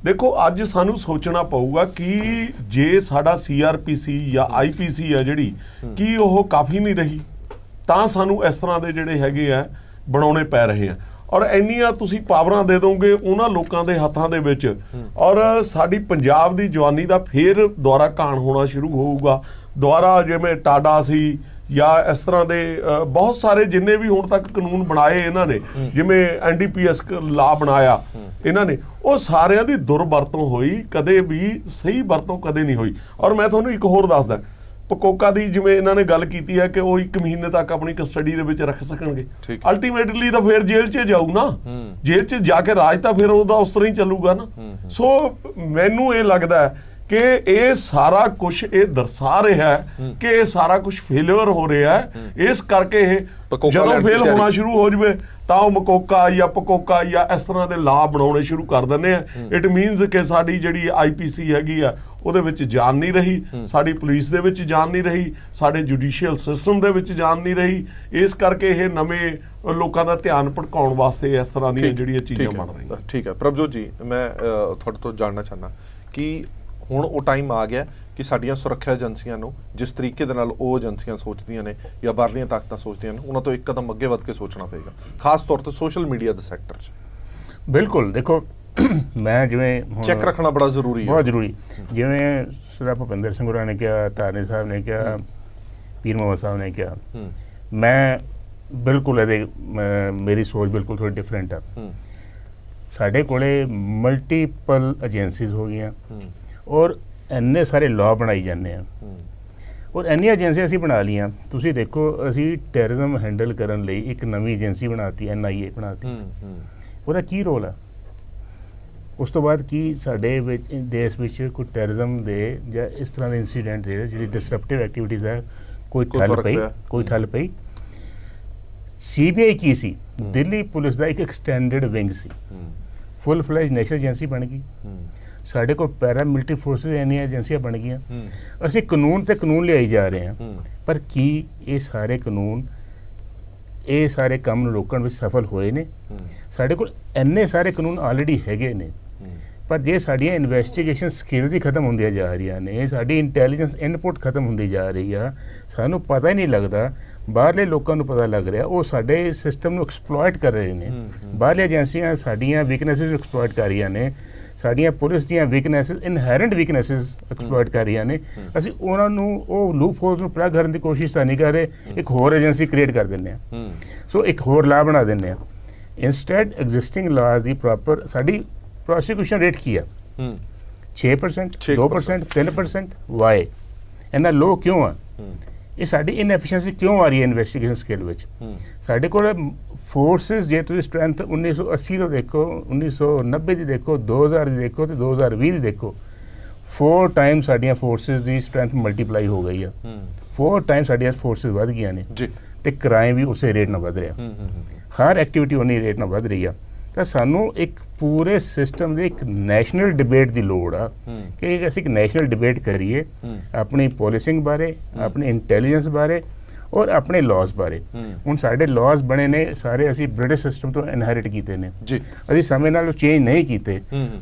ਦੇਖੋ ਅੱਜ ਸਾਨੂੰ ਸੋਚਣਾ ਪਊਗਾ ਕਿ ਜੇ ਸਾਡਾ CRPC ਜਾਂ IPC ਹੈ ਜਿਹੜੀ, ਕੀ ਉਹ ਕਾਫੀ ਨਹੀਂ ਰਹੀ? ਤਾਂ ਸਾਨੂੰ ਇਸ ਤਰ੍ਹਾਂ ਦੇ ਜਿਹੜੇ ਹੈਗੇ ਆ ਬਣਾਉਣੇ ਪੈ ਰਹੇ ਆ। ਔਰ ਇੰਨੀਆਂ ਤੁਸੀਂ ਪਾਵਰਾਂ ਦੇ ਦੋਗੇ ਉਹਨਾਂ ਲੋਕਾਂ ਦੇ ਹੱਥਾਂ ਦੇ ਵਿੱਚ, ਔਰ ਸਾਡੀ ਪੰਜਾਬ ਦੀ ਜਵਾਨੀ ਦਾ ਫੇਰ ਦੁਆਰਾ ਘਾਣ ਹੋਣਾ ਸ਼ੁਰੂ ਹੋਊਗਾ। ਦੁਆਰਾ ਜਿਵੇਂ ਟਾਡਾ ਸੀ ਜਾਂ ਇਸ ਤਰ੍ਹਾਂ ਦੇ ਬਹੁਤ ਸਾਰੇ ਜਿੰਨੇ ਵੀ ਹੁਣ ਤੱਕ ਕਾਨੂੰਨ ਬਣਾਏ ਇਹਨਾਂ ਨੇ, ਜਿਵੇਂ NDPS ਲਾ ਬਣਾਇਆ ਇਹਨਾਂ ਨੇ, ਉਹ ਸਾਰਿਆਂ ਦੀ ਦੁਰਵਰਤੋਂ ਹੋਈ, ਕਦੇ ਵੀ ਸਹੀ ਵਰਤੋਂ ਕਦੇ ਨਹੀਂ ਹੋਈ। ਔਰ ਮੈਂ ਤੁਹਾਨੂੰ ਇੱਕ ਹੋਰ ਦੱਸਦਾ, ਪਕੋਕਾ ਦੀ ਜਿਵੇਂ ਇਹਨਾਂ ਨੇ ਗੱਲ ਕੀਤੀ ਹੈ ਕਿ ਉਹ 1 ਮਹੀਨੇ ਤੱਕ ਆਪਣੀ ਕਸਟਡੀ ਦੇ ਵਿੱਚ ਰੱਖ ਸਕਣਗੇ, ਅਲਟੀਮੇਟਲੀ ਤਾਂ ਫਿਰ ਜੇਲ੍ਹ 'ਚ ਜਾਊ ਨਾ, ਜੇਲ੍ਹ 'ਚ ਜਾ ਕੇ ਰਾਜ ਤਾਂ ਫਿਰ ਉਹਦਾ ਉਸ ਤਰ੍ਹਾਂ ਹੀ ਚੱਲੂਗਾ ਨਾ। ਸੋ ਮੈਨੂੰ ਇਹ ਲੱਗਦਾ ਹੈ ਕਿ ਇਹ ਸਾਰਾ ਕੁਝ ਇਹ ਦਰਸਾ ਰਿਹਾ ਹੈ ਕਿ ਇਹ ਸਾਰਾ ਕੁਝ ਫੇਲਿਅਰ ਹੋ ਰਿਹਾ ਹੈ। ਇਸ ਕਰਕੇ ਇਹ ਜਦੋਂ ਫੇਲ ਹੋਣਾ ਸ਼ੁਰੂ ਹੋ ਜਾਵੇ ਤਾਂ ਉਹ ਮਕੋਕਾ ਜਾਂ ਪਕੋਕਾ ਜਾਂ ਇਸ ਤਰ੍ਹਾਂ ਦੇ ਲਾਅ ਬਣਾਉਣੇ ਸ਼ੁਰੂ ਕਰ ਦਿੰਦੇ ਆ। ਇਟ ਮੀਨਸ ਕਿ ਸਾਡੀ ਜਿਹੜੀ IPC ਹੈਗੀ ਆ ਉਹਦੇ ਵਿੱਚ ਜਾਨ ਨਹੀਂ ਰਹੀ, ਸਾਡੀ ਪੁਲਿਸ ਦੇ ਵਿੱਚ ਜਾਨ ਨਹੀਂ ਰਹੀ, ਸਾਡੇ ਜੁਡੀਸ਼ੀਅਲ ਸਿਸਟਮ ਦੇ ਵਿੱਚ ਜਾਨ ਨਹੀਂ ਰਹੀ। ਇਸ ਕਰਕੇ ਇਹ ਨਵੇਂ ਲੋਕਾਂ ਦਾ ਧਿਆਨ ਭਟਕਾਉਣ ਵਾਸਤੇ ਇਸ ਤਰ੍ਹਾਂ ਦੀਆਂ ਜਿਹੜੀਆਂ ਚੀਜ਼ਾਂ ਬਣ ਰਹੀਆਂ। ਠੀਕ ਹੈ ਪ੍ਰਭਜੋਤ ਜੀ, ਮੈਂ ਤੁਹਾਡੇ ਤੋਂ ਜਾਣਨਾ ਚਾਹੁੰਦਾ ਕਿ ਹੁਣ ਉਹ ਟਾਈਮ ਆ ਗਿਆ ਕਿ ਸਾਡੀਆਂ ਸੁਰੱਖਿਆ ਏਜੰਸੀਆਂ ਨੂੰ ਜਿਸ ਤਰੀਕੇ ਦੇ ਨਾਲ ਉਹ ਏਜੰਸੀਆਂ ਸੋਚਦੀਆਂ ਨੇ ਜਾਂ ਬਾਹਰਲੀਆਂ ਤਾਕਤਾਂ ਸੋਚਦੀਆਂ ਨੇ, ਉਹਨਾਂ ਤੋਂ ਇੱਕ ਕਦਮ ਅੱਗੇ ਵੱਧ ਕੇ ਸੋਚਣਾ ਪਏਗਾ, ਖਾਸ ਤੌਰ ਤੇ ਸੋਸ਼ਲ ਮੀਡੀਆ ਦੇ ਸੈਕਟਰ 'ਚ। ਬਿਲਕੁਲ, ਦੇਖੋ ਮੈਂ ਜਿਵੇਂ ਚੈੱਕ ਰੱਖਣਾ ਬੜਾ ਜ਼ਰੂਰੀ ਹੈ, ਬਹੁਤ ਜ਼ਰੂਰੀ। ਜਿਵੇਂ ਸਰਦਾਰ ਭੁਪਿੰਦਰ ਸਿੰਘ ਹੋਰਾਂ ਨੇ ਕਿਹਾ, ਧਾਰਨੀ ਸਾਹਿਬ ਨੇ ਕਿਹਾ, ਪੀਰ ਮੁਹੰਮਦ ਸਾਹਿਬ ਨੇ ਕਿਹਾ, ਮੈਂ ਬਿਲਕੁਲ ਇਹਦੇ ਮੇਰੀ ਸੋਚ ਬਿਲਕੁਲ ਥੋੜੀ ਡਿਫਰੈਂਟ ਆ। ਸਾਡੇ ਕੋਲੇ ਮਲਟੀਪਲ ਏਜੰਸੀਜ਼ ਹੋ ਗਈਆਂ ਔਰ ਇੰਨੇ ਸਾਰੇ ਲਾਅ ਬਣਾਈ ਜਾਂਦੇ ਆ, ਔਰ ਇੰਨੀਆਂ ਏਜੰਸੀਆਂ ਅਸੀਂ ਬਣਾ ਲਈਆਂ। ਤੁਸੀਂ ਦੇਖੋ, ਅਸੀਂ ਟੈਰਰਿਜ਼ਮ ਹੈਂਡਲ ਕਰਨ ਲਈ ਇੱਕ ਨਵੀਂ ਏਜੰਸੀ ਬਣਾਤੀ, NIA ਬਣਾਤੀ। ਉਹਦਾ ਕੀ ਰੋਲ ਆ? ਉਸ ਤੋਂ ਬਾਅਦ ਕੀ ਸਾਡੇ ਵਿੱਚ ਦੇਸ਼ ਵਿੱਚ ਕੋਈ ਟੈਰਰਿਜ਼ਮ ਦੇ ਜਾਂ ਇਸ ਤਰ੍ਹਾਂ ਦੇ ਇਨਸੀਡੈਂਟ ਦੇ ਜਿਹੜੀ ਡਿਸਰਪਟਿਵ ਐਕਟੀਵਿਟੀਜ਼ ਹੈ ਕੋਈ ਠੱਲ ਪਈ? CBI ਕੀ ਸੀ? ਦਿੱਲੀ ਪੁਲਿਸ ਦਾ ਇੱਕ ਐਕਸਟੈਂਡਡ ਵਿੰਗ ਸੀ, ਫੁੱਲ ਫਲੈਜ ਨੈਸ਼ਨਲ ਏਜੰਸੀ ਬਣ ਗਈ। ਸਾਡੇ ਕੋਲ ਪੈਰਾਮਿਲਟਰੀ ਫੋਰਸਿਸ ਇੰਨੀਆਂ ਏਜੰਸੀਆਂ ਬਣ ਗਈਆਂ। ਅਸੀਂ ਕਾਨੂੰਨ ਤੇ ਕਾਨੂੰਨ ਲਿਆਈ ਜਾ ਰਹੇ ਹਾਂ, ਪਰ ਕੀ ਇਹ ਸਾਰੇ ਕਾਨੂੰਨ ਇਹ ਸਾਰੇ ਕੰਮ ਨੂੰ ਰੋਕਣ ਵਿੱਚ ਸਫਲ ਹੋਏ ਨੇ? ਸਾਡੇ ਕੋਲ ਇੰਨੇ ਸਾਰੇ ਕਾਨੂੰਨ ਆਲਰੇਡੀ ਹੈਗੇ ਨੇ, ਪਰ ਜੇ ਸਾਡੀਆਂ ਇਨਵੈਸਟੀਗੇਸ਼ਨ ਸਕਿੱਲਸ ਹੀ ਖਤਮ ਹੁੰਦੀਆਂ ਜਾ ਰਹੀਆਂ ਨੇ, ਸਾਡੀ ਇੰਟੈਲੀਜੈਂਸ ਇਨਪੁਟ ਖਤਮ ਹੁੰਦੀ ਜਾ ਰਹੀ ਆ, ਸਾਨੂੰ ਪਤਾ ਹੀ ਨਹੀਂ ਲੱਗਦਾ, ਬਾਹਰਲੇ ਲੋਕਾਂ ਨੂੰ ਪਤਾ ਲੱਗ ਰਿਹਾ ਉਹ ਸਾਡੇ ਸਿਸਟਮ ਨੂੰ ਐਕਸਪਲੋਇਟ ਕਰ ਰਹੇ ਨੇ। ਬਾਹਰਲੀ ਏਜੰਸੀਆਂ ਸਾਡੀਆਂ ਵੀਕਨੈਸਿਸ ਨੂੰ ਐਕਸਪਲੋਇਟ ਕਰ ਰਹੀਆਂ ਨੇ, ਸਾਡੀਆਂ ਪੁਲਿਸ ਦੀਆਂ ਵੀਕਨੈਸਿਸ, ਇਨਹੈਰੈਂਟ ਵੀਕਨੈਸਿਸ ਐਕਸਪਲੋਇਟ ਕਰ ਰਹੀਆਂ ਨੇ। ਅਸੀਂ ਉਹਨਾਂ ਨੂੰ ਉਹ ਲੂਪ ਹੋਲਸ ਨੂੰ ਪਲੱਗ ਕਰਨ ਦੀ ਕੋਸ਼ਿਸ਼ ਤਾਂ ਨਹੀਂ ਕਰ ਰਹੇ, ਇੱਕ ਹੋਰ ਏਜੰਸੀ ਕ੍ਰੀਏਟ ਕਰ ਦਿੰਦੇ ਆ, ਸੋ ਇੱਕ ਹੋਰ ਲਾਅ ਬਣਾ ਦਿੰਦੇ ਆ। ਇੰਸਟੈਡ ਐਗਜ਼ਿਸਟਿੰਗ ਲਾਅ ਦੀ ਪ੍ਰੋਪਰ ਸਾਡੀ ਪ੍ਰੋਸੀਕਿਊਸ਼ਨ ਰੇਟ ਕੀ ਆ? 6%, 2%, 3%। ਵਾਈ ਇੰਨਾ ਲੋ ਕਿਉਂ ਆ? ਇਹ ਸਾਡੀ ਇਨਐਫੀਸ਼ੀਐਂਸੀ ਕਿਉਂ ਆ ਰਹੀ ਹੈ ਇਨਵੈਸਟੀਗੇਸ਼ਨ ਸਕੇਲ ਵਿੱਚ? ਸਾਡੇ ਕੋਲ ਫੋਰਸਿਸ, ਜੇ ਤੁਸੀਂ ਸਟਰੈਂਥ 1980 ਤੋਂ ਦੇਖੋ, 1990 ਦੀ ਦੇਖੋ, 2000 ਦੀ ਦੇਖੋ ਤੇ 2020 ਦੀ ਦੇਖੋ, 4 ਟਾਈਮ ਸਾਡੀਆਂ ਫੋਰਸਿਸ ਦੀ ਸਟਰੈਂਥ ਮਲਟੀਪਲਾਈ ਹੋ ਗਈ ਆ, 4 ਟਾਈਮ ਸਾਡੀਆਂ ਫੋਰਸਿਸ ਵੱਧ ਗਈਆਂ ਨੇ ਤੇ ਕ੍ਰਾਈਮ ਵੀ ਉਸੇ ਰੇਟ ਨਾਲ ਵੱਧ ਰਿਹਾ, ਹਰ ਐਕਟੀਵਿਟੀ ਉਨੀ ਰੇਟ ਨਾਲ ਵੱਧ ਰਹੀ ਆ। ਤਾਂ ਸਾਨੂੰ ਇੱਕ ਪੂਰੇ ਸਿਸਟਮ ਦੇ ਇੱਕ ਨੈਸ਼ਨਲ ਡਿਬੇਟ ਦੀ ਲੋੜ ਆ ਕਿ ਅਸੀਂ ਇੱਕ ਨੈਸ਼ਨਲ ਡਿਬੇਟ ਕਰੀਏ ਆਪਣੀ ਪੋਲਿਸਿੰਗ ਬਾਰੇ, ਆਪਣੀ ਇੰਟੈਲੀਜੈਂਸ ਬਾਰੇ ਔਰ ਆਪਣੇ ਲਾਜ਼ ਬਾਰੇ। ਹੁਣ ਸਾਡੇ ਲਾਜ਼ ਬਣੇ ਨੇ ਸਾਰੇ ਅਸੀਂ ਬ੍ਰਿਟਿਸ਼ ਸਿਸਟਮ ਤੋਂ ਇਨਹੈਰਿਟ ਕੀਤੇ ਨੇ, ਅਸੀਂ ਸਮੇਂ ਨਾਲ ਚੇਂਜ ਨਹੀਂ ਕੀਤੇ।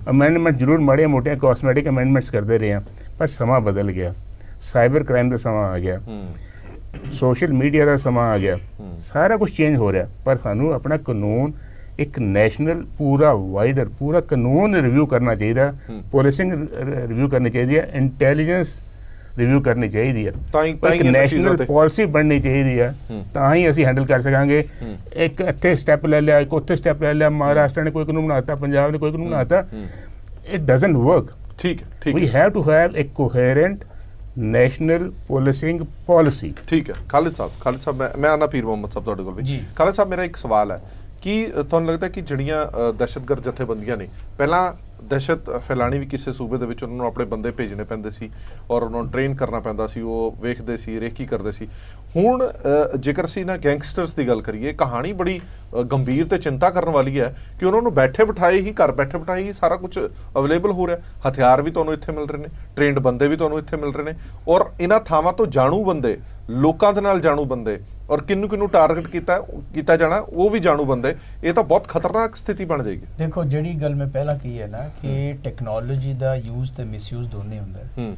ਅਮੈਂਡਮੈਂਟ ਜ਼ਰੂਰ ਮਾੜੀਆਂ ਮੋਟੀਆਂ ਕਾਸਮੈਟਿਕ ਅਮੈਂਡਮੈਂਟਸ ਕਰਦੇ ਰਹੇ ਹਾਂ, ਪਰ ਸਮਾਂ ਬਦਲ ਗਿਆ, ਸਾਈਬਰ ਕ੍ਰਾਈਮ ਦਾ ਸਮਾਂ ਆ ਗਿਆ, ਸੋਸ਼ਲ ਮੀਡੀਆ ਦਾ ਸਮਾਂ ਆ ਗਿਆ, ਸਾਰਾ ਕੁਝ ਚੇਂਜ ਹੋ ਰਿਹਾ। ਪਰ ਸਾਨੂੰ ਆਪਣਾ ਕਾਨੂੰਨ ਇੱਕ ਨੈਸ਼ਨਲ ਪੂਰਾ ਵਾਈਡਰ ਪੂਰਾ ਕਾਨੂੰਨ ਰਿਵਿਊ ਕਰਨਾ ਚਾਹੀਦਾ, ਪੋਲਿਸਿੰਗ ਰਿਵਿਊ ਕਰਨੀ ਚਾਹੀਦੀ ਹੈ, ਇੰਟੈਲੀਜੈਂਸ ਰਿਵਿਊ ਕਰਨੀ ਚਾਹੀਦੀ ਹੈ, ਇੱਕ ਨੈਸ਼ਨਲ ਪਾਲਿਸੀ ਬਣਨੀ ਚਾਹੀਦੀ ਹੈ, ਤਾਂ ਹੀ ਅਸੀਂ ਹੈਂਡਲ ਕਰ ਸਕਾਂਗੇ। ਇੱਕ ਇੱਥੇ ਸਟੈਪ ਲੈ ਲਿਆ, ਇੱਕ ਉੱਥੇ ਸਟੈਪ ਲੈ ਲਿਆ, ਮਹਾਰਾਸ਼ਟਰ ਨੇ ਕੋਈ ਕਾਨੂੰਨ ਬਣਾਤਾ, ਪੰਜਾਬ ਨੇ ਕੋਈ ਕਾਨੂੰਨ ਬਣਾਤਾ, ਇਟ ਡਜ਼ਨਟ ਵਰਕ। ਠੀਕ we have to have a coherent national policing policy. ਠੀਕ ਹੈ ਖਾਲਿਦ ਸਾਹਿਬ, ਮੈਂ ਆਨਾ ਪੀਰ ਮੁਹੰਮਦ ਸਾਹਿਬ ਤੁਹਾਡੇ ਕੋਲ ਵੀ। ਖਾਲਿਦ ਸਾਹਿਬ, ਮੇਰਾ ਇੱਕ ਸਵਾਲ ਹੈ ਕਿ ਤੁਹਾਨੂੰ ਲੱਗਦਾ ਕਿ ਜਿਹੜੀਆਂ ਦਹਿਸ਼ਤਗਰਦ ਜਥੇਬੰਦੀਆਂ ਨੇ, ਪਹਿਲਾਂ ਦਹਿਸ਼ਤ ਫੈਲਾਣੀ ਵੀ ਕਿਸੇ ਸੂਬੇ ਦੇ ਵਿੱਚ ਉਹਨਾਂ ਨੂੰ ਆਪਣੇ ਬੰਦੇ ਭੇਜਣੇ ਪੈਂਦੇ ਸੀ ਔਰ ਉਹਨਾਂ ਨੂੰ ਟ੍ਰੇਨ ਕਰਨਾ ਪੈਂਦਾ ਸੀ, ਉਹ ਵੇਖਦੇ ਸੀ, ਰੇਕੀ ਕਰਦੇ ਸੀ। ਹੁਣ ਜੇਕਰ ਅਸੀਂ ਨਾ ਗੈਂਗਸਟਰਸ ਦੀ ਗੱਲ ਕਰੀਏ, ਕਹਾਣੀ ਬੜੀ ਗੰਭੀਰ ਤੇ ਚਿੰਤਾ ਕਰਨ ਵਾਲੀ ਹੈ ਕਿ ਉਹਨਾਂ ਨੂੰ ਬੈਠੇ ਬਿਠਾਏ ਹੀ ਘਰ ਬੈਠੇ ਬਿਠਾਏ ਹੀ ਸਾਰਾ ਕੁਝ ਅਵੇਲੇਬਲ ਹੋ ਰਿਹਾ, ਹਥਿਆਰ ਵੀ ਤੁਹਾਨੂੰ ਇੱਥੇ ਮਿਲ ਰਹੇ ਨੇ, ਟ੍ਰੇਨਡ ਬੰਦੇ ਵੀ ਤੁਹਾਨੂੰ ਇੱਥੇ ਮਿਲ ਰਹੇ ਨੇ, ਔਰ ਇਹਨਾਂ ਥਾਵਾਂ ਤੋਂ ਜਾਣੂ ਬੰਦੇ, ਲੋਕਾਂ ਦੇ ਨਾਲ ਜਾਣੂ ਬੰਦੇ ਔਰ ਕਿਹਨੂੰ ਟਾਰਗੇਟ ਕੀਤਾ ਜਾਣਾ ਉਹ ਵੀ ਜਾਣੂ ਬੰਦੇ। ਇਹ ਤਾਂ ਬਹੁਤ ਖਤਰਨਾਕ ਸਥਿਤੀ ਬਣ ਜਾਏਗੀ। ਦੇਖੋ, ਜਿਹੜੀ ਗੱਲ ਮੈਂ ਪਹਿਲਾਂ ਕਹੀ ਹੈ ਨਾ ਕਿ ਟੈਕਨੋਲੋਜੀ ਦਾ ਯੂਜ਼ ਤੇ ਮਿਸਯੂਜ਼ ਦੋਨੇ ਹੁੰਦਾ ਹੈ।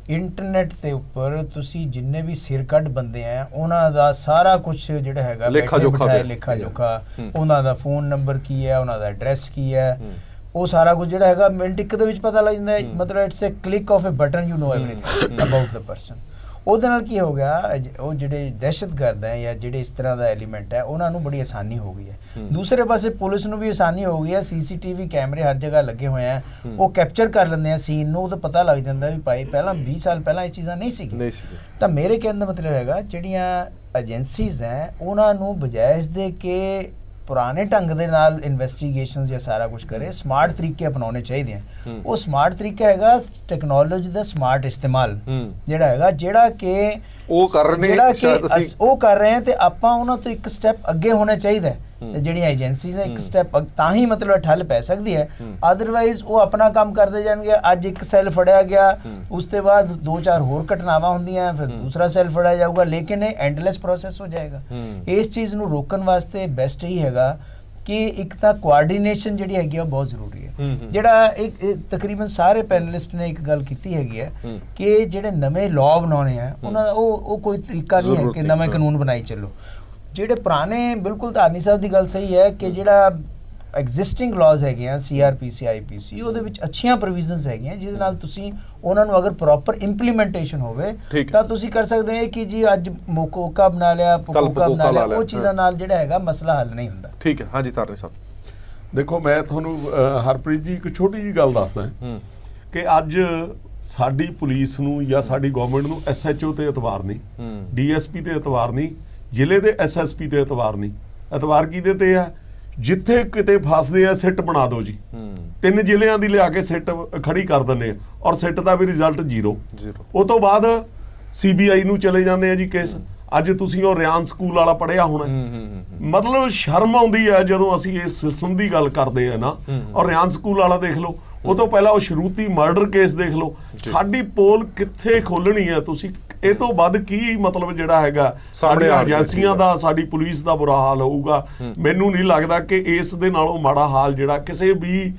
ਇੰਟਰਨੈਟ ਦੇ ਉੱਪਰ ਤੁਸੀਂ ਜਿੰਨੇ ਵੀ ਸਿਰਕੱਢ ਬੰਦੇ ਆ ਉਹਨਾਂ ਦਾ ਸਾਰਾ ਕੁਝ ਜਿਹੜਾ ਹੈਗਾ ਲੇਖਾ ਜੋਖਾ ਉਹਨਾਂ ਦਾ ਫੋਨ ਨੰਬਰ ਕੀ ਹੈ, ਉਹਨਾਂ ਦਾ ਐਡਰੈਸ ਕੀ ਹੈ, ਉਹ ਸਾਰਾ ਕੁਝ ਜਿਹੜਾ ਹੈਗਾ ਮਿੰਟ ਇੱਕ ਦੇ ਵਿੱਚ ਪਤਾ ਲੱਗ ਜਾਂਦਾ ਹੈ। ਮਤਲਬ it's a click of a button, you know everything about the person. ਉਹਦੇ ਨਾਲ ਕੀ ਹੋ ਗਿਆ, ਉਹ ਜਿਹੜੇ ਦਹਿਸ਼ਤਗਰਦ ਹੈ ਜਾਂ ਜਿਹੜੇ ਇਸ ਤਰ੍ਹਾਂ ਦਾ ਐਲੀਮੈਂਟ ਹੈ ਉਹਨਾਂ ਨੂੰ ਬੜੀ ਆਸਾਨੀ ਹੋ ਗਈ ਹੈ। ਦੂਸਰੇ ਪਾਸੇ ਪੁਲਿਸ ਨੂੰ ਵੀ ਆਸਾਨੀ ਹੋ ਗਈ ਹੈ, CCTV ਕੈਮਰੇ ਹਰ ਜਗ੍ਹਾ ਲੱਗੇ ਹੋਏ ਆ, ਉਹ ਕੈਪਚਰ ਕਰ ਲੈਂਦੇ ਆ ਸੀਨ ਨੂੰ, ਉਹਦਾ ਪਤਾ ਲੱਗ ਜਾਂਦਾ ਵੀ ਭਾਈ ਪਹਿਲਾਂ 20 ਸਾਲ ਪਹਿਲਾਂ ਇਹ ਚੀਜ਼ਾਂ ਨਹੀਂ ਸੀਗੀਆਂ। ਤਾਂ ਮੇਰੇ ਕਹਿਣ ਦਾ ਮਤਲਬ ਹੈਗਾ ਜਿਹੜੀਆਂ ਏਜੰਸੀਜ਼ ਹੈ ਉਹਨਾਂ ਨੂੰ ਬਜਾਏ ਇਸ ਦੇ ਕਿ ਪੁਰਾਣੇ ਢੰਗ ਦੇ ਨਾਲ ਇਨਵੈਸਟੀਗੇਸ਼ਨਸ ਜਾਂ ਸਾਰਾ ਕੁਝ ਕਰੇ, ਸਮਾਰਟ ਤਰੀਕੇ ਅਪਣਾਉਣੇ ਚਾਹੀਦੇ ਆ। ਉਹ ਸਮਾਰਟ ਤਰੀਕਾ ਹੈਗਾ ਟੈਕਨੋਲੋਜੀ ਦਾ ਸਮਾਰਟ ਇਸਤੇਮਾਲ ਜਿਹੜਾ ਹੈਗਾ, ਜਿਹੜਾ ਕਿ ਉਹ ਕਰ ਰਹੇ ਆ ਤੇ ਆਪਾਂ ਉਹਨਾਂ ਤੋਂ ਇੱਕ ਸਟੈਪ ਅੱਗੇ ਹੋਣਾ ਚਾਹੀਦਾ। ਜਿਹੜੀਆਂ ਏਜੰਸੀਜ਼ ਹੈ ਇੱਕ ਸਟੈਪ ਤਾਂ ਹੀ ਮਤਲਬ ਠੱਲ ਪੈ ਸਕਦੀ ਹੈ, ਅਦਰਵਾਈਜ਼ ਉਹ ਆਪਣਾ ਕੰਮ ਕਰਦੇ ਜਾਣਗੇ। ਅੱਜ ਇੱਕ ਸੈੱਲ ਫੜਿਆ ਗਿਆ, ਉਸ ਤੋਂ ਬਾਅਦ 2-4 ਹੋਰ ਘਟਨਾਵਾਂ ਹੁੰਦੀਆਂ, ਫਿਰ ਦੂਸਰਾ ਸੈੱਲ ਫੜਿਆ ਜਾਊਗਾ, ਲੇਕਿਨ ਇਹ ਐਂਡਲੈਸ ਪ੍ਰੋਸੈਸ ਹੋ ਜਾਏਗਾ। ਇਸ ਚੀਜ਼ ਨੂੰ ਰੋਕਣ ਵਾਸਤੇ ਬੈਸਟ ਹੀ ਹੈਗਾ ਕਿ ਇੱਕ ਤਾਂ ਕੋਆਰਡੀਨੇਸ਼ਨ ਜਿਹੜੀ ਹੈਗੀ ਉਹ ਬਹੁਤ ਜ਼ਰੂਰੀ ਹੈ। ਜਿਹੜਾ ਇੱਕ ਤਕਰੀਬਨ ਸਾਰੇ ਪੈਨਲਿਸਟ ਨੇ ਇੱਕ ਗੱਲ ਕੀਤੀ ਹੈਗੀ ਹੈ ਕਿ ਜਿਹੜੇ ਨਵੇਂ ਲਾਅ ਬਣਾਉਣੇ ਆ ਉਹਨਾਂ ਦਾ ਉਹ ਕੋਈ ਤਰੀਕਾ ਨਹੀਂ ਹੈ ਕਿ ਨਵੇਂ ਕਾਨੂੰਨ ਬਣਾਈ ਚੱਲੋ। ਜਿਹੜੇ ਪੁਰਾਣੇ, ਬਿਲਕੁਲ ਧਾਰਨੀ ਸਾਹਿਬ ਦੀ ਗੱਲ ਸਹੀ ਹੈ ਕਿ ਜਿਹੜਾ ਐਗਜ਼ਿਸਟਿੰਗ ਲਾਜ਼ ਹੈਗੇ ਆ CRPC IPC, ਉਹਦੇ ਵਿੱਚ ਅੱਛੀਆਂ ਪ੍ਰੋਵੀਜ਼ਨਸ ਹੈਗੀਆਂ ਜਿਹਦੇ ਨਾਲ ਤੁਸੀਂ ਉਹਨਾਂ ਨੂੰ ਅਗਰ ਪ੍ਰੋਪਰ ਇੰਪਲੀਮੈਂਟੇਸ਼ਨ ਹੋਵੇ ਤਾਂ ਤੁਸੀਂ ਕਰ ਸਕਦੇ ਹੋ ਕਿ ਜੀ ਅੱਜ ਮੋਕੋਕਾ ਬਣਾ ਲਿਆ, ਪਕੋਕਾ ਬਣਾ ਲਿਆ, ਉਹ ਚੀਜ਼ਾਂ ਨਾਲ ਜਿਹੜਾ ਹੈਗਾ ਮਸਲਾ ਹੱਲ ਨਹੀਂ ਹੁੰਦਾ। ਠੀਕ ਹੈ, ਹਾਂਜੀ ਧਾਰਨੀ ਸਾਹਿਬ। ਦੇਖੋ ਮੈਂ ਤੁਹਾਨੂੰ ਹਰਪ੍ਰੀਤ ਜੀ ਇੱਕ ਛੋਟੀ ਜਿਹੀ ਗੱਲ ਦੱਸਦਾ ਕਿ ਅੱਜ ਸਾਡੀ ਪੁਲਿਸ ਨੂੰ ਜਾਂ ਸਾਡੀ ਗਵਰਨਮੈਂਟ ਨੂੰ SHO ਤੇ ਇਤਬਾਰ ਨਹੀਂ, DSP ਤੇ ਇਤਬਾਰ ਨਹੀਂ, ਜ਼ਿਲ੍ਹੇ ਦੇ SSP ਤੇ ਇਤਬਾਰ ਨਹੀਂ। ਇਤਬਾਰ ਕਿਹਦੇ ਤੇ ਆ? ਜਿੱਥੇ ਕਿਤੇ ਫਸਦੇ ਆ ਸਿੱਟ ਬਣਾ ਦਿਓ ਜੀ, 3 ਜ਼ਿਲ੍ਹਿਆਂ ਦੀ ਲਿਆ ਕੇ ਸਿੱਟ ਖੜੀ ਕਰ ਦਿੰਦੇ ਆ ਔਰ ਸਿੱਟ ਦਾ ਵੀ ਰਿਜ਼ਲਟ 0। ਉਹ ਤੋਂ ਬਾਅਦ CBI ਨੂੰ ਚਲੇ ਜਾਂਦੇ ਆ ਜੀ ਕੇਸ। ਅੱਜ ਤੁਸੀਂ ਉਹ ਰਿਆਨ ਸਕੂਲ ਵਾਲਾ ਪੜ੍ਹਿਆ ਹੋਣਾ, ਮਤਲਬ ਸ਼ਰਮ ਆਉਂਦੀ ਹੈ ਜਦੋਂ ਅਸੀਂ ਇਸ ਸਿਸਟਮ ਦੀ ਗੱਲ ਕਰਦੇ ਆ ਨਾ। ਔਰ ਰਿਆਨ ਸਕੂਲ ਵਾਲਾ ਦੇਖ ਲਓ, ਉਹ ਤੋਂ ਪਹਿਲਾਂ ਉਹ ਸ਼ਰੂਤੀ ਮਰਡਰ ਕੇਸ ਦੇਖ ਲਓ। ਸਾਡੀ ਪੋਲ ਕਿੱਥੇ ਖੋਲਣੀ ਹੈ? ਤੁਸੀਂ ਇਹ ਤੋਂ ਵੱਧ ਕੀ ਮਤਲਬ ਜਿਹੜਾ ਹੈਗਾ ਸਾਡੀਆਂ ਏਜੰਸੀਆਂ ਦਾ, ਸਾਡੀ ਪੁਲਿਸ ਦਾ ਬੁਰਾ ਹਾਲ ਹੋਊਗਾ। ਮੈਨੂੰ ਨਹੀਂ ਲੱਗਦਾ ਕਿ ਇਸ ਦੇ ਨਾਲੋਂ ਮਾੜਾ ਹਾਲ ਜਿਹੜਾ ਕਿਸੇ ਵੀ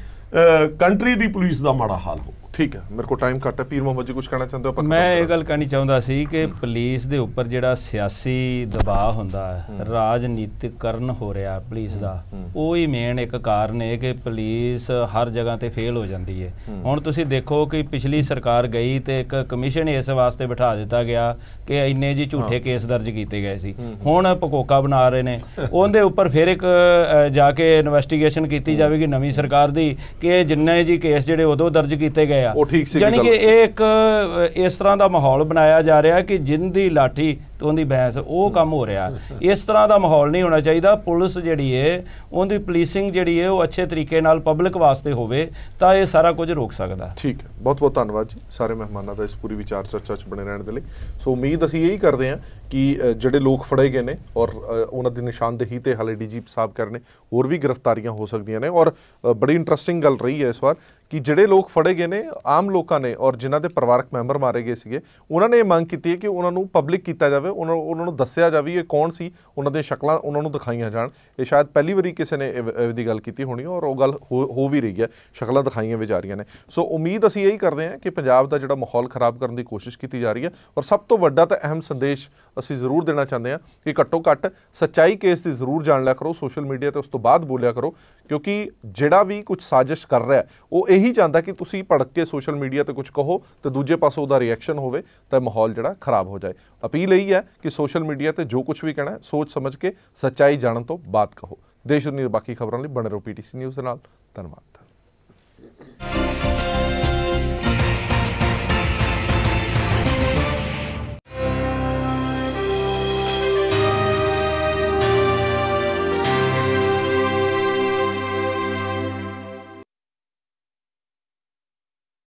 ਕੰਟਰੀ ਦੀ ਪੁਲਿਸ ਦਾ ਮਾੜਾ ਹਾਲ ਹੋ। ਠੀਕ ਹੈ, ਮੇਰੇ ਕੋਲ ਟਾਈਮ ਘੱਟ ਹੈ। ਪੀਰ ਮੁਹੰਮਦ ਜੀ ਕੁਝ ਕਹਿਣਾ ਚਾਹੁੰਦੇ ਹੋ? ਮੈਂ ਇਹ ਗੱਲ ਕਹਿਣੀ ਚਾਹੁੰਦਾ ਸੀ ਕਿ ਪੁਲਿਸ ਦੇ ਉੱਪਰ ਜਿਹੜਾ ਸਿਆਸੀ ਦਬਾਅ ਹੁੰਦਾ ਹੈ, ਰਾਜਨੀਤਿਕਰਨ ਹੋ ਰਿਹਾ ਪੁਲਿਸ ਦਾ, ਉਹ ਹੀ ਮੇਨ ਇੱਕ ਕਾਰਨ ਹੈ ਕਿ ਪੁਲਿਸ ਹਰ ਜਗ੍ਹਾ ਤੇ ਫੇਲ ਹੋ ਜਾਂਦੀ ਹੈ। ਹੁਣ ਤੁਸੀਂ ਦੇਖੋ ਕਿ ਪਿਛਲੀ ਸਰਕਾਰ ਗਈ ਤੇ ਇੱਕ ਕਮਿਸ਼ਨ ਇਸ ਵਾਸਤੇ ਬਿਠਾ ਦਿੱਤਾ ਗਿਆ ਕਿ ਇੰਨੇ ਜੀ ਝੂਠੇ ਕੇਸ ਦਰਜ ਕੀਤੇ ਗਏ ਸੀ। ਹੁਣ ਪਕੋਕਾ ਬਣਾ ਰਹੇ ਨੇ, ਉਹਦੇ ਉੱਪਰ ਫਿਰ ਇੱਕ ਜਾ ਕੇ ਇਨਵੈਸਟੀਗੇਸ਼ਨ ਕੀਤੀ ਜਾਵੇਗੀ ਨਵੀਂ ਸਰਕਾਰ ਦੀ ਕਿ ਜਿੰਨੇ ਜੀ ਕੇਸ ਜਿਹੜੇ ਉਦੋਂ ਦਰਜ ਕੀਤੇ ਗਏ ਯਾਨੀ ਕਿ ਇਹ ਇੱਕ ਇਸ ਤਰ੍ਹਾਂ ਦਾ ਮਾਹੌਲ ਬਣਾਇਆ ਜਾ ਰਿਹਾ ਕਿ ਜਿੰਦੀ ਲਾਠੀ ਤੇ ਉਹਦੀ ਬਹਿਸ, ਉਹ ਕੰਮ ਹੋ ਰਿਹਾ। ਇਸ ਤਰ੍ਹਾਂ ਦਾ ਮਾਹੌਲ ਨਹੀਂ ਹੋਣਾ ਚਾਹੀਦਾ। ਪੁਲਿਸ ਜਿਹੜੀ ਹੈ ਉਹਦੀ ਪੁਲਿਸਿੰਗ ਜਿਹੜੀ ਹੈ ਉਹ ਅੱਛੇ ਤਰੀਕੇ ਨਾਲ ਪਬਲਿਕ ਵਾਸਤੇ ਹੋਵੇ ਤਾਂ ਇਹ ਸਾਰਾ ਕੁਝ ਰੋਕ ਸਕਦਾ। ਠੀਕ ਹੈ, ਬਹੁਤ ਬਹੁਤ ਧੰਨਵਾਦ ਜੀ ਸਾਰੇ ਮਹਿਮਾਨਾਂ ਦਾ ਇਸ ਪੂਰੀ ਵਿਚਾਰ ਚਰਚਾ 'ਚ ਬਣੇ ਰਹਿਣ ਦੇ ਲਈ। ਸੋ ਉਮੀਦ ਅਸੀਂ ਇਹੀ ਕਰਦੇ ਹਾਂ ਕਿ ਜਿਹੜੇ ਲੋਕ ਫੜੇ ਗਏ ਨੇ ਔਰ ਉਹਨਾਂ ਦੀ ਨਿਸ਼ਾਨਦੇਹੀ ਤੇ ਹਾਲੇ DGP ਸਾਹਿਬ ਕਰਨੇ, ਹੋਰ ਵੀ ਗ੍ਰਿਫਤਾਰੀਆਂ ਹੋ ਸਕਦੀਆਂ ਨੇ। ਔਰ ਬੜੀ ਇੰਟਰਸਟਿੰਗ ਗੱਲ ਰਹੀ ਹੈ ਇਸ ਵਾਰ ਕਿ ਜਿਹੜੇ ਲੋਕ ਫੜੇ ਗਏ ਨੇ ਆਮ ਲੋਕਾਂ ਨੇ ਔਰ ਜਿਨ੍ਹਾਂ ਦੇ ਪਰਿਵਾਰਕ ਮੈਂਬਰ ਮਾਰੇ ਗਏ ਸੀਗੇ, ਉਹਨਾਂ ਨੇ ਇਹ ਮੰਗ ਕੀਤੀ ਹੈ ਕਿ ਉਹਨਾਂ ਨੂੰ ਪਬਲਿਕ ਕੀਤਾ ਜਾਵੇ, ਉਹਨਾਂ ਨੂੰ ਦੱਸਿਆ ਜਾਵੇ ਇਹ ਕੌਣ ਸੀ, ਉਹਨਾਂ ਦੀਆਂ ਸ਼ਕਲਾਂ ਉਹਨਾਂ ਨੂੰ ਦਿਖਾਈਆਂ ਜਾਣ। ਇਹ ਸ਼ਾਇਦ ਪਹਿਲੀ ਵਾਰੀ ਕਿਸੇ ਨੇ ਇਹਦੀ ਗੱਲ ਕੀਤੀ ਹੋਣੀ ਔਰ ਉਹ ਗੱਲ ਹੋ ਵੀ ਰਹੀ ਹੈ, ਸ਼ਕਲਾਂ ਦਿਖਾਈਆਂ ਵੀ ਜਾ ਰਹੀਆਂ ਨੇ। ਸੋ ਉਮੀਦ ਅਸੀਂ ਇਹੀ ਕਰਦੇ ਹਾਂ ਕਿ ਪੰਜਾਬ ਦਾ ਜਿਹੜਾ ਮਾਹੌਲ ਖਰਾਬ ਕਰਨ ਦੀ ਕੋਸ਼ਿਸ਼ ਕੀਤੀ ਜਾ ਰਹੀ ਹੈ। ਔਰ ਸਭ ਤੋਂ ਵੱਡਾ ਤੇ ਅਹਿਮ ਸੰਦੇਸ਼ ਅਸੀਂ ਜ਼ਰੂਰ ਦੇਣਾ ਚਾਹੁੰਦੇ ਹਾਂ ਕਿ ਘੱਟੋ ਘੱਟ ਸੱਚਾਈ ਕੇਸ ਦੀ ਜ਼ਰੂਰ ਜਾਣ ਲਿਆ ਕਰੋ ਸੋਸ਼ਲ ਮੀਡੀਆ ਤੇ, ਉਸ ਤੋਂ ਬਾਅਦ ਬੋਲਿਆ ਕਰੋ, ਕਿਉਂਕਿ ਜਿਹੜਾ ਵੀ ਕੁਝ ਸਾਜ਼ਿਸ਼ ਕਰ ਰਿਹਾ ਉਹ ਇਹੀ ਚਾਹੁੰਦਾ ਕਿ ਤੁਸੀਂ ਭੜਕ ਕੇ ਸੋਸ਼ਲ ਮੀਡੀਆ ਤੇ ਕੁਝ ਕਹੋ ਤੇ ਦੂਜੇ ਪਾਸੋਂ ਉਹਦਾ ਰਿਐਕਸ਼ਨ ਹੋਵੇ ਤਾਂ ਮਾਹੌਲ ਜਿਹੜਾ ਖਰਾਬ ਹੋ ਜਾਏ। ਅਪੀਲ ਇਹੀ ਹੈ ਕਿ ਸੋਸ਼ਲ ਮੀਡੀਆ ਤੇ ਜੋ ਕੁਝ ਵੀ ਕਹਿਣਾ ਸੋਚ ਸਮਝ ਕੇ ਸੱਚਾਈ ਜਾਣਨ ਤੋਂ ਬਾਅਦ ਕਹੋ। ਦੇਸ਼ ਦੁਨੀਆ ਦੀ ਬਾਕੀ ਖਬਰਾਂ ਲਈ ਬਣੇ ਰਹੋ PTC ਨਿਊਜ਼ ਦੇ ਨਾਲ। ਧੰਨਵਾਦ।